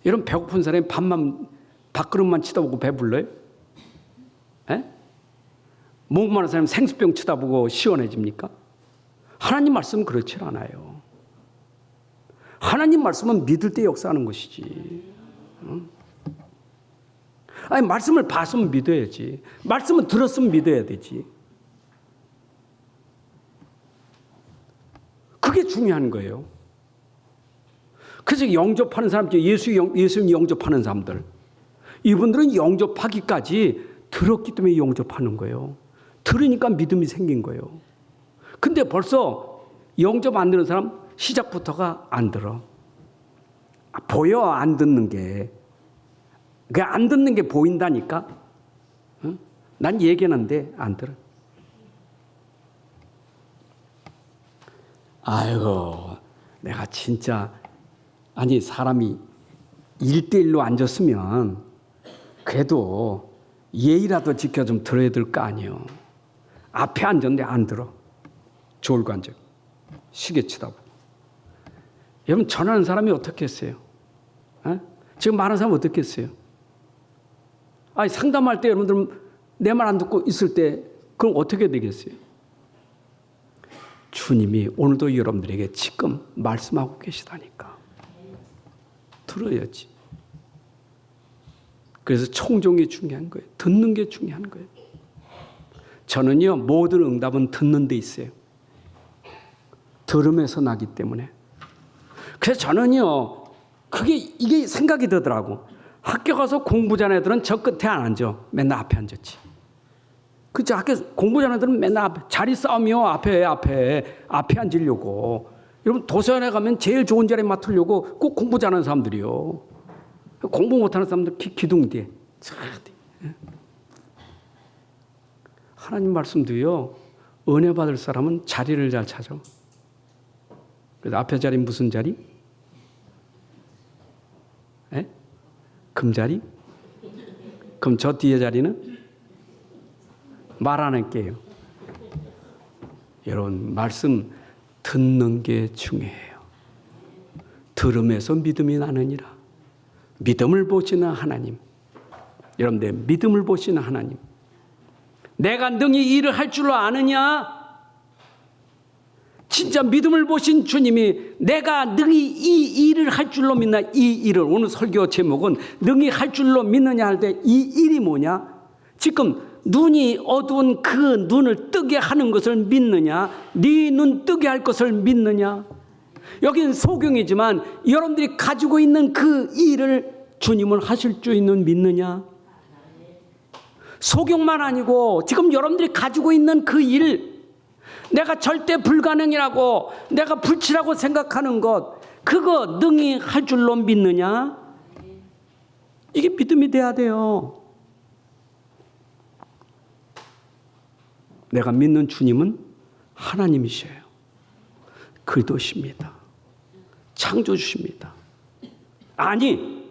여러분 배고픈 사람이 밥그릇만 쳐다보고 배불러요? 에? 목 마른 사람이 생수병 쳐다보고 시원해집니까? 하나님 말씀은 그렇지 않아요. 하나님 말씀은 믿을 때 역사하는 것이지. 말씀을 봤으면 믿어야지. 말씀을 들었으면 믿어야 되지. 그게 중요한 거예요. 그래서 영접하는 사람들, 예수님 영접하는 사람들, 이분들은 영접하기까지 들었기 때문에 영접하는 거예요. 들으니까 믿음이 생긴 거예요. 근데 벌써 영접 안 되는 사람 시작부터가 안 들어. 보여 안 듣는 게. 그 안 듣는 게 보인다니까. 난 얘기하는데 안 들어. 아이고, 내가 진짜 사람이 1대1로 앉았으면 그래도 예의라도 지켜 좀 들어야 될 거 아니에요. 앞에 앉았는데 안 들어. 졸고 앉아. 시계 쳐다보고. 여러분 전하는 사람이 어떻게 했어요? 지금 많은 사람은 어떻게 했어요? 상담할 때 여러분들 내 말 안 듣고 있을 때 그럼 어떻게 되겠어요? 주님이 오늘도 여러분들에게 지금 말씀하고 계시다니까. 들어야지. 그래서 청종이 중요한 거예요. 듣는 게 중요한 거예요. 저는요, 모든 응답은 듣는 데 있어요. 들음에서 나기 때문에. 그래서 저는요, 이게 생각이 들더라고. 학교 가서 공부 잘하는 애들은 저 끝에 안 앉아. 맨날 앞에 앉았지. 그죠? 학교 공부 잘하는 애들은 맨날 앞에. 자리 싸움이요. 앞에 앉으려고. 여러분, 도서관에 가면 제일 좋은 자리 맡으려고 꼭 공부 잘하는 사람들이요. 공부 못하는 사람들 기둥 뒤에. 하나님 말씀도요, 은혜 받을 사람은 자리를 잘 찾아. 그래서 앞에 자리 무슨 자리? 금자리? 그럼 저 뒤에 자리는? 말 안 할게요. 여러분, 말씀 듣는 게 중요해요. 들음에서 믿음이 나느니라. 믿음을 보시는 하나님. 여러분들, 믿음을 보시는 하나님. 내가 능히 이 일을 할 줄로 아느냐? 진짜 믿음을 보신 주님이 내가 능히 이 일을 할 줄로 믿나? 이 일을, 오늘 설교 제목은 능히 할 줄로 믿느냐 할 때 이 일이 뭐냐? 지금 눈이 어두운 그 눈을 뜨게 하는 것을 믿느냐? 네 눈 뜨게 할 것을 믿느냐? 여기는 소경이지만 여러분들이 가지고 있는 그 일을 주님을 하실 줄 있는 믿느냐? 소경만 아니고 지금 여러분들이 가지고 있는 그 일, 내가 절대 불가능이라고, 내가 불치라고 생각하는 것, 그거 능히 할 줄로 믿느냐? 이게 믿음이 돼야 돼요. 내가 믿는 주님은 하나님이셔요. 그리스도십니다. 창조주십니다. 아니,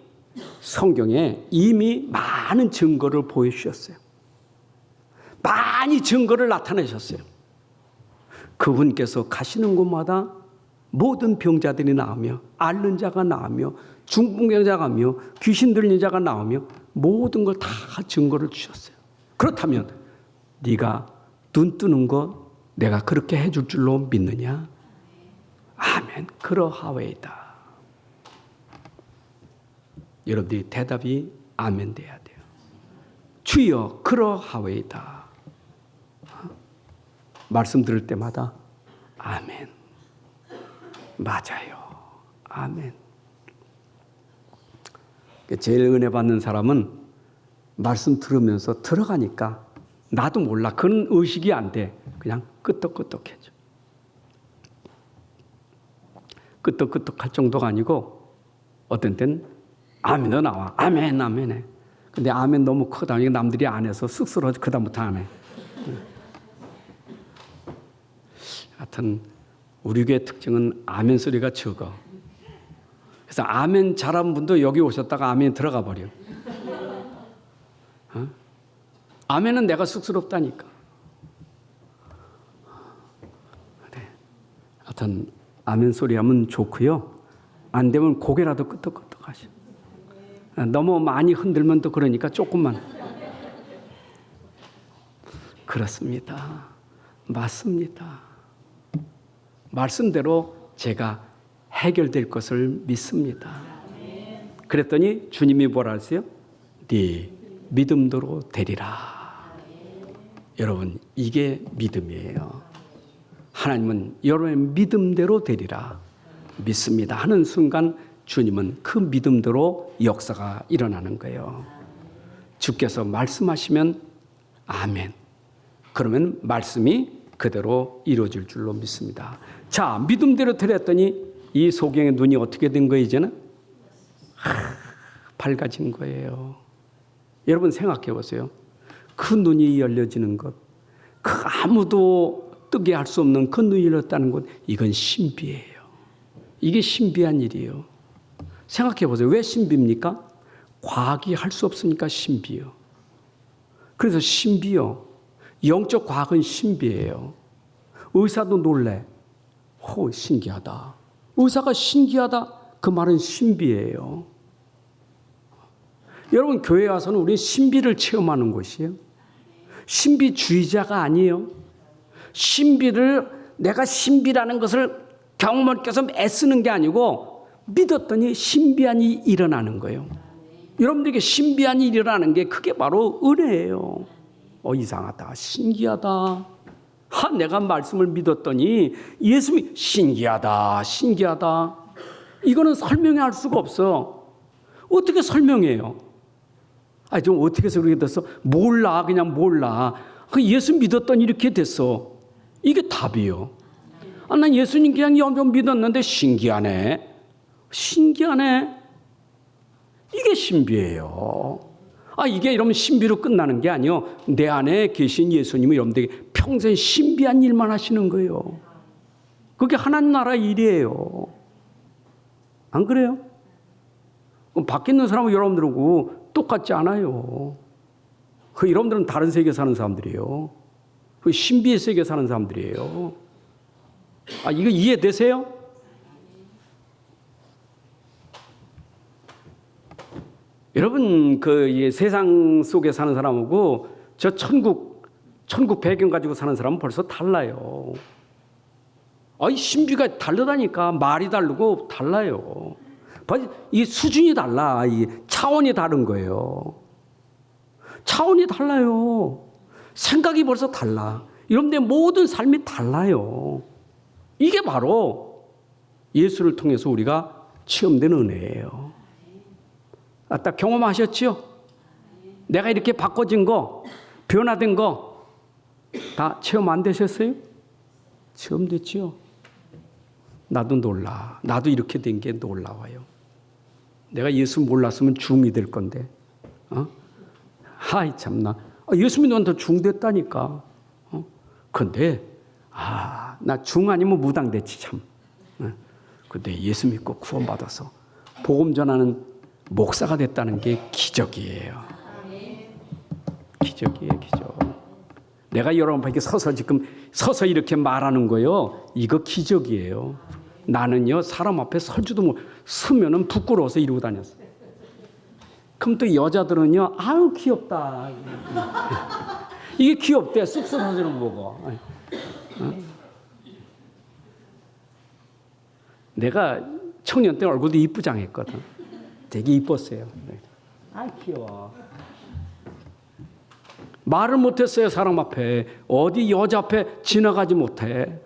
성경에 이미 많은 증거를 보여주셨어요. 많이 증거를 나타내셨어요. 그분께서 가시는 곳마다 모든 병자들이 나오며, 앓는 자가 나오며, 중풍병자가 나오며, 귀신 들린 자가 나오며, 모든 걸 다 증거를 주셨어요. 그렇다면 네가 눈 뜨는 거 내가 그렇게 해줄 줄로 믿느냐? 아멘. 그러하웨이다. 여러분들이 대답이 아멘 돼야 돼요. 주여 그러하오이다. 말씀 들을 때마다 아멘. 맞아요. 아멘. 제일 은혜 받는 사람은 말씀 들으면서 들어가니까 나도 몰라. 그런 의식이 안 돼. 그냥 끄떡끄떡해져. 끄떡끄떡할 정도가 아니고 어떤 때는 아멘도 나와. 아멘, 아멘해. 근데 아멘 너무 크다. 남들이 안 해서 쑥스러워서 그다음부터 안 해. 하여튼 우리 교회 특징은 아멘 소리가 적어. 그래서 아멘 잘하는 분도 여기 오셨다가 아멘 들어가 버려. 아멘은 내가 쑥스럽다니까. 그래. 하여튼 아멘 소리 하면 좋고요. 안 되면 고개라도 끄덕끄덕 하셔. 너무 많이 흔들면 또 그러니까 조금만. 그렇습니다. 맞습니다. 말씀대로 제가 해결될 것을 믿습니다. 그랬더니 주님이 뭐라 하세요? 네 믿음대로 되리라. 여러분 이게 믿음이에요. 하나님은 여러분의 믿음대로 되리라. 믿습니다 하는 순간 주님은 그 믿음대로 역사가 일어나는 거예요. 주께서 말씀하시면 아멘. 그러면 말씀이 그대로 이루어질 줄로 믿습니다. 자, 믿음대로 드렸더니 이 소경의 눈이 어떻게 된 거예요, 이제는? 밝아진 거예요. 여러분 생각해 보세요. 그 눈이 열려지는 것, 그 아무도 뜨게 할 수 없는 그 눈이 열렸다는 것, 이건 신비예요. 이게 신비한 일이에요. 생각해 보세요. 왜 신비입니까? 과학이 할 수 없으니까 신비요. 그래서 신비요. 영적 과학은 신비예요. 의사도 놀래. 신기하다. 의사가 신기하다. 그 말은 신비예요. 여러분 교회에 와서는 우리 신비를 체험하는 곳이에요. 신비주의자가 아니에요. 신비를 내가 신비라는 것을 경험을 껴서 애쓰는 게 아니고 믿었더니 신비한 일이 일어나는 거예요. 여러분들에게 신비한 일이 일어나는 게 그게 바로 은혜예요. 이상하다. 신기하다. 내가 말씀을 믿었더니 예수님이 신기하다. 신기하다. 이거는 설명할 수가 없어. 어떻게 설명해요? 좀 어떻게 해서 그렇게 됐어? 몰라. 그냥 몰라. 예수 믿었더니 이렇게 됐어. 이게 답이요. 난 예수님 그냥 영접 믿었는데 신기하네. 신기하네. 이게 신비예요. 이게 여러분 신비로 끝나는 게 아니요. 내 안에 계신 예수님이 여러분들에게 평생 신비한 일만 하시는 거예요. 그게 하나님 나라 일이에요. 안 그래요? 밖에 있는 사람은 여러분들하고 똑같지 않아요. 여러분들은 다른 세계 사는 사람들이에요. 신비의 세계 사는 사람들이에요. 이거 이해되세요? 여러분 세상 속에 사는 사람하고 저 천국 배경 가지고 사는 사람은 벌써 달라요. 신비가 다르다니까. 말이 다르고 달라요. 이 수준이 달라. 이 차원이 다른 거예요. 차원이 달라요. 생각이 벌써 달라. 여러분들 모든 삶이 달라요. 이게 바로 예수를 통해서 우리가 체험된 은혜예요. 딱 경험하셨지요? 내가 이렇게 바꿔진 거, 변화된 거 다 체험 안 되셨어요? 체험됐지요? 나도 놀라. 나도 이렇게 된 게 놀라워요. 내가 예수 몰랐으면 중이 될 건데. 참나. 예수 믿으면 더 중 됐다니까. 근데 나 중 아니면 무당 됐지 참. 근데 예수 믿고 구원받아서 복음 전하는 목사가 됐다는 게 기적이에요. 기적이에요, 기적. 내가 여러분에게 서서 이렇게 말하는 거요. 이거 기적이에요. 나는요, 사람 앞에 설지도 못, 서면은 부끄러워서 이러고 다녔어요. 그럼 또 여자들은요, 귀엽다. 이게 귀엽대, 쑥스러워지는 거고. 내가 청년 때 얼굴도 이쁘장했거든. 되게 이뻤어요. 아, 귀여워. 말을 못했어요. 사람 앞에. 어디 여자 앞에 지나가지 못해.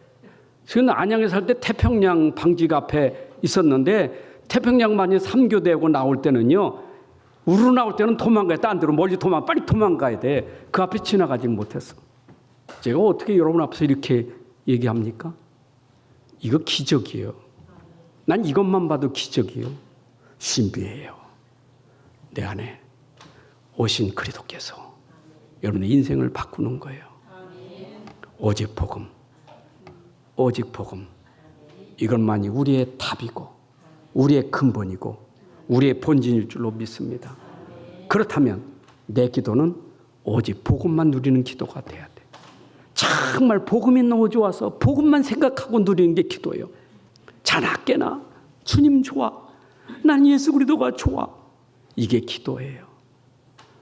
저는 안양에 살 때 태평양 방직 앞에 있었는데 태평양만이 3교대하고 나올 때는요. 우르르 나올 때는 도망가야 돼. 딴 데로 멀리 빨리 도망가야 돼. 그 앞에 지나가지 못했어. 제가 어떻게 여러분 앞에서 이렇게 얘기합니까? 이거 기적이에요. 난 이것만 봐도 기적이에요. 신비해요. 내 안에 오신 그리스도께서 여러분의 인생을 바꾸는 거예요. 오직 복음. 오직 복음. 이것만이 우리의 답이고 우리의 근본이고 우리의 본진일 줄로 믿습니다. 그렇다면 내 기도는 오직 복음만 누리는 기도가 돼야 돼. 정말 복음이 너무 좋아서 복음만 생각하고 누리는 게 기도예요. 자나깨나 주님 좋아. 난 예수 그리스도가 좋아. 이게 기도예요.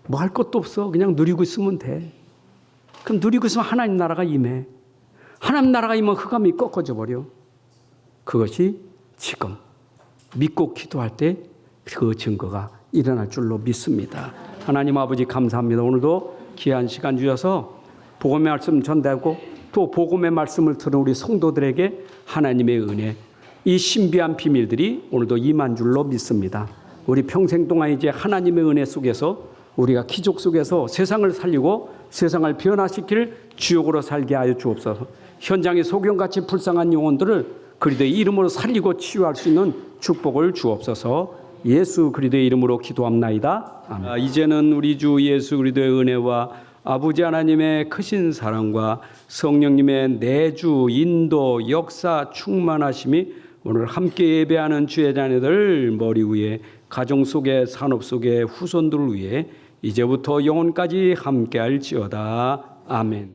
뭐 할 것도 없어. 그냥 누리고 있으면 돼. 그럼 누리고 있으면 하나님 나라가 임해. 하나님 나라가 임하면 흑암이 꺾어져 버려. 그것이 지금 믿고 기도할 때 그 증거가 일어날 줄로 믿습니다. 하나님 아버지 감사합니다. 오늘도 귀한 시간 주셔서 복음의 말씀 전달하고 또 복음의 말씀을 들은 우리 성도들에게 하나님의 은혜, 이 신비한 비밀들이 오늘도 임한 줄로 믿습니다. 우리 평생 동안 이제 하나님의 은혜 속에서 우리가 기적 속에서 세상을 살리고 세상을 변화시킬 주역으로 살게 하여 주옵소서. 현장에 소경같이 불쌍한 영혼들을 그리스도의 이름으로 살리고 치유할 수 있는 축복을 주옵소서. 예수 그리스도의 이름으로 기도합나이다. 아멘. 이제는 우리 주 예수 그리스도의 은혜와 아버지 하나님의 크신 사랑과 성령님의 내주, 인도, 역사, 충만하심이 오늘 함께 예배하는 주의 자녀들 머리 위에, 가정 속에, 산업 속에, 후손들을 위해 이제부터 영원까지 함께할지어다. 아멘.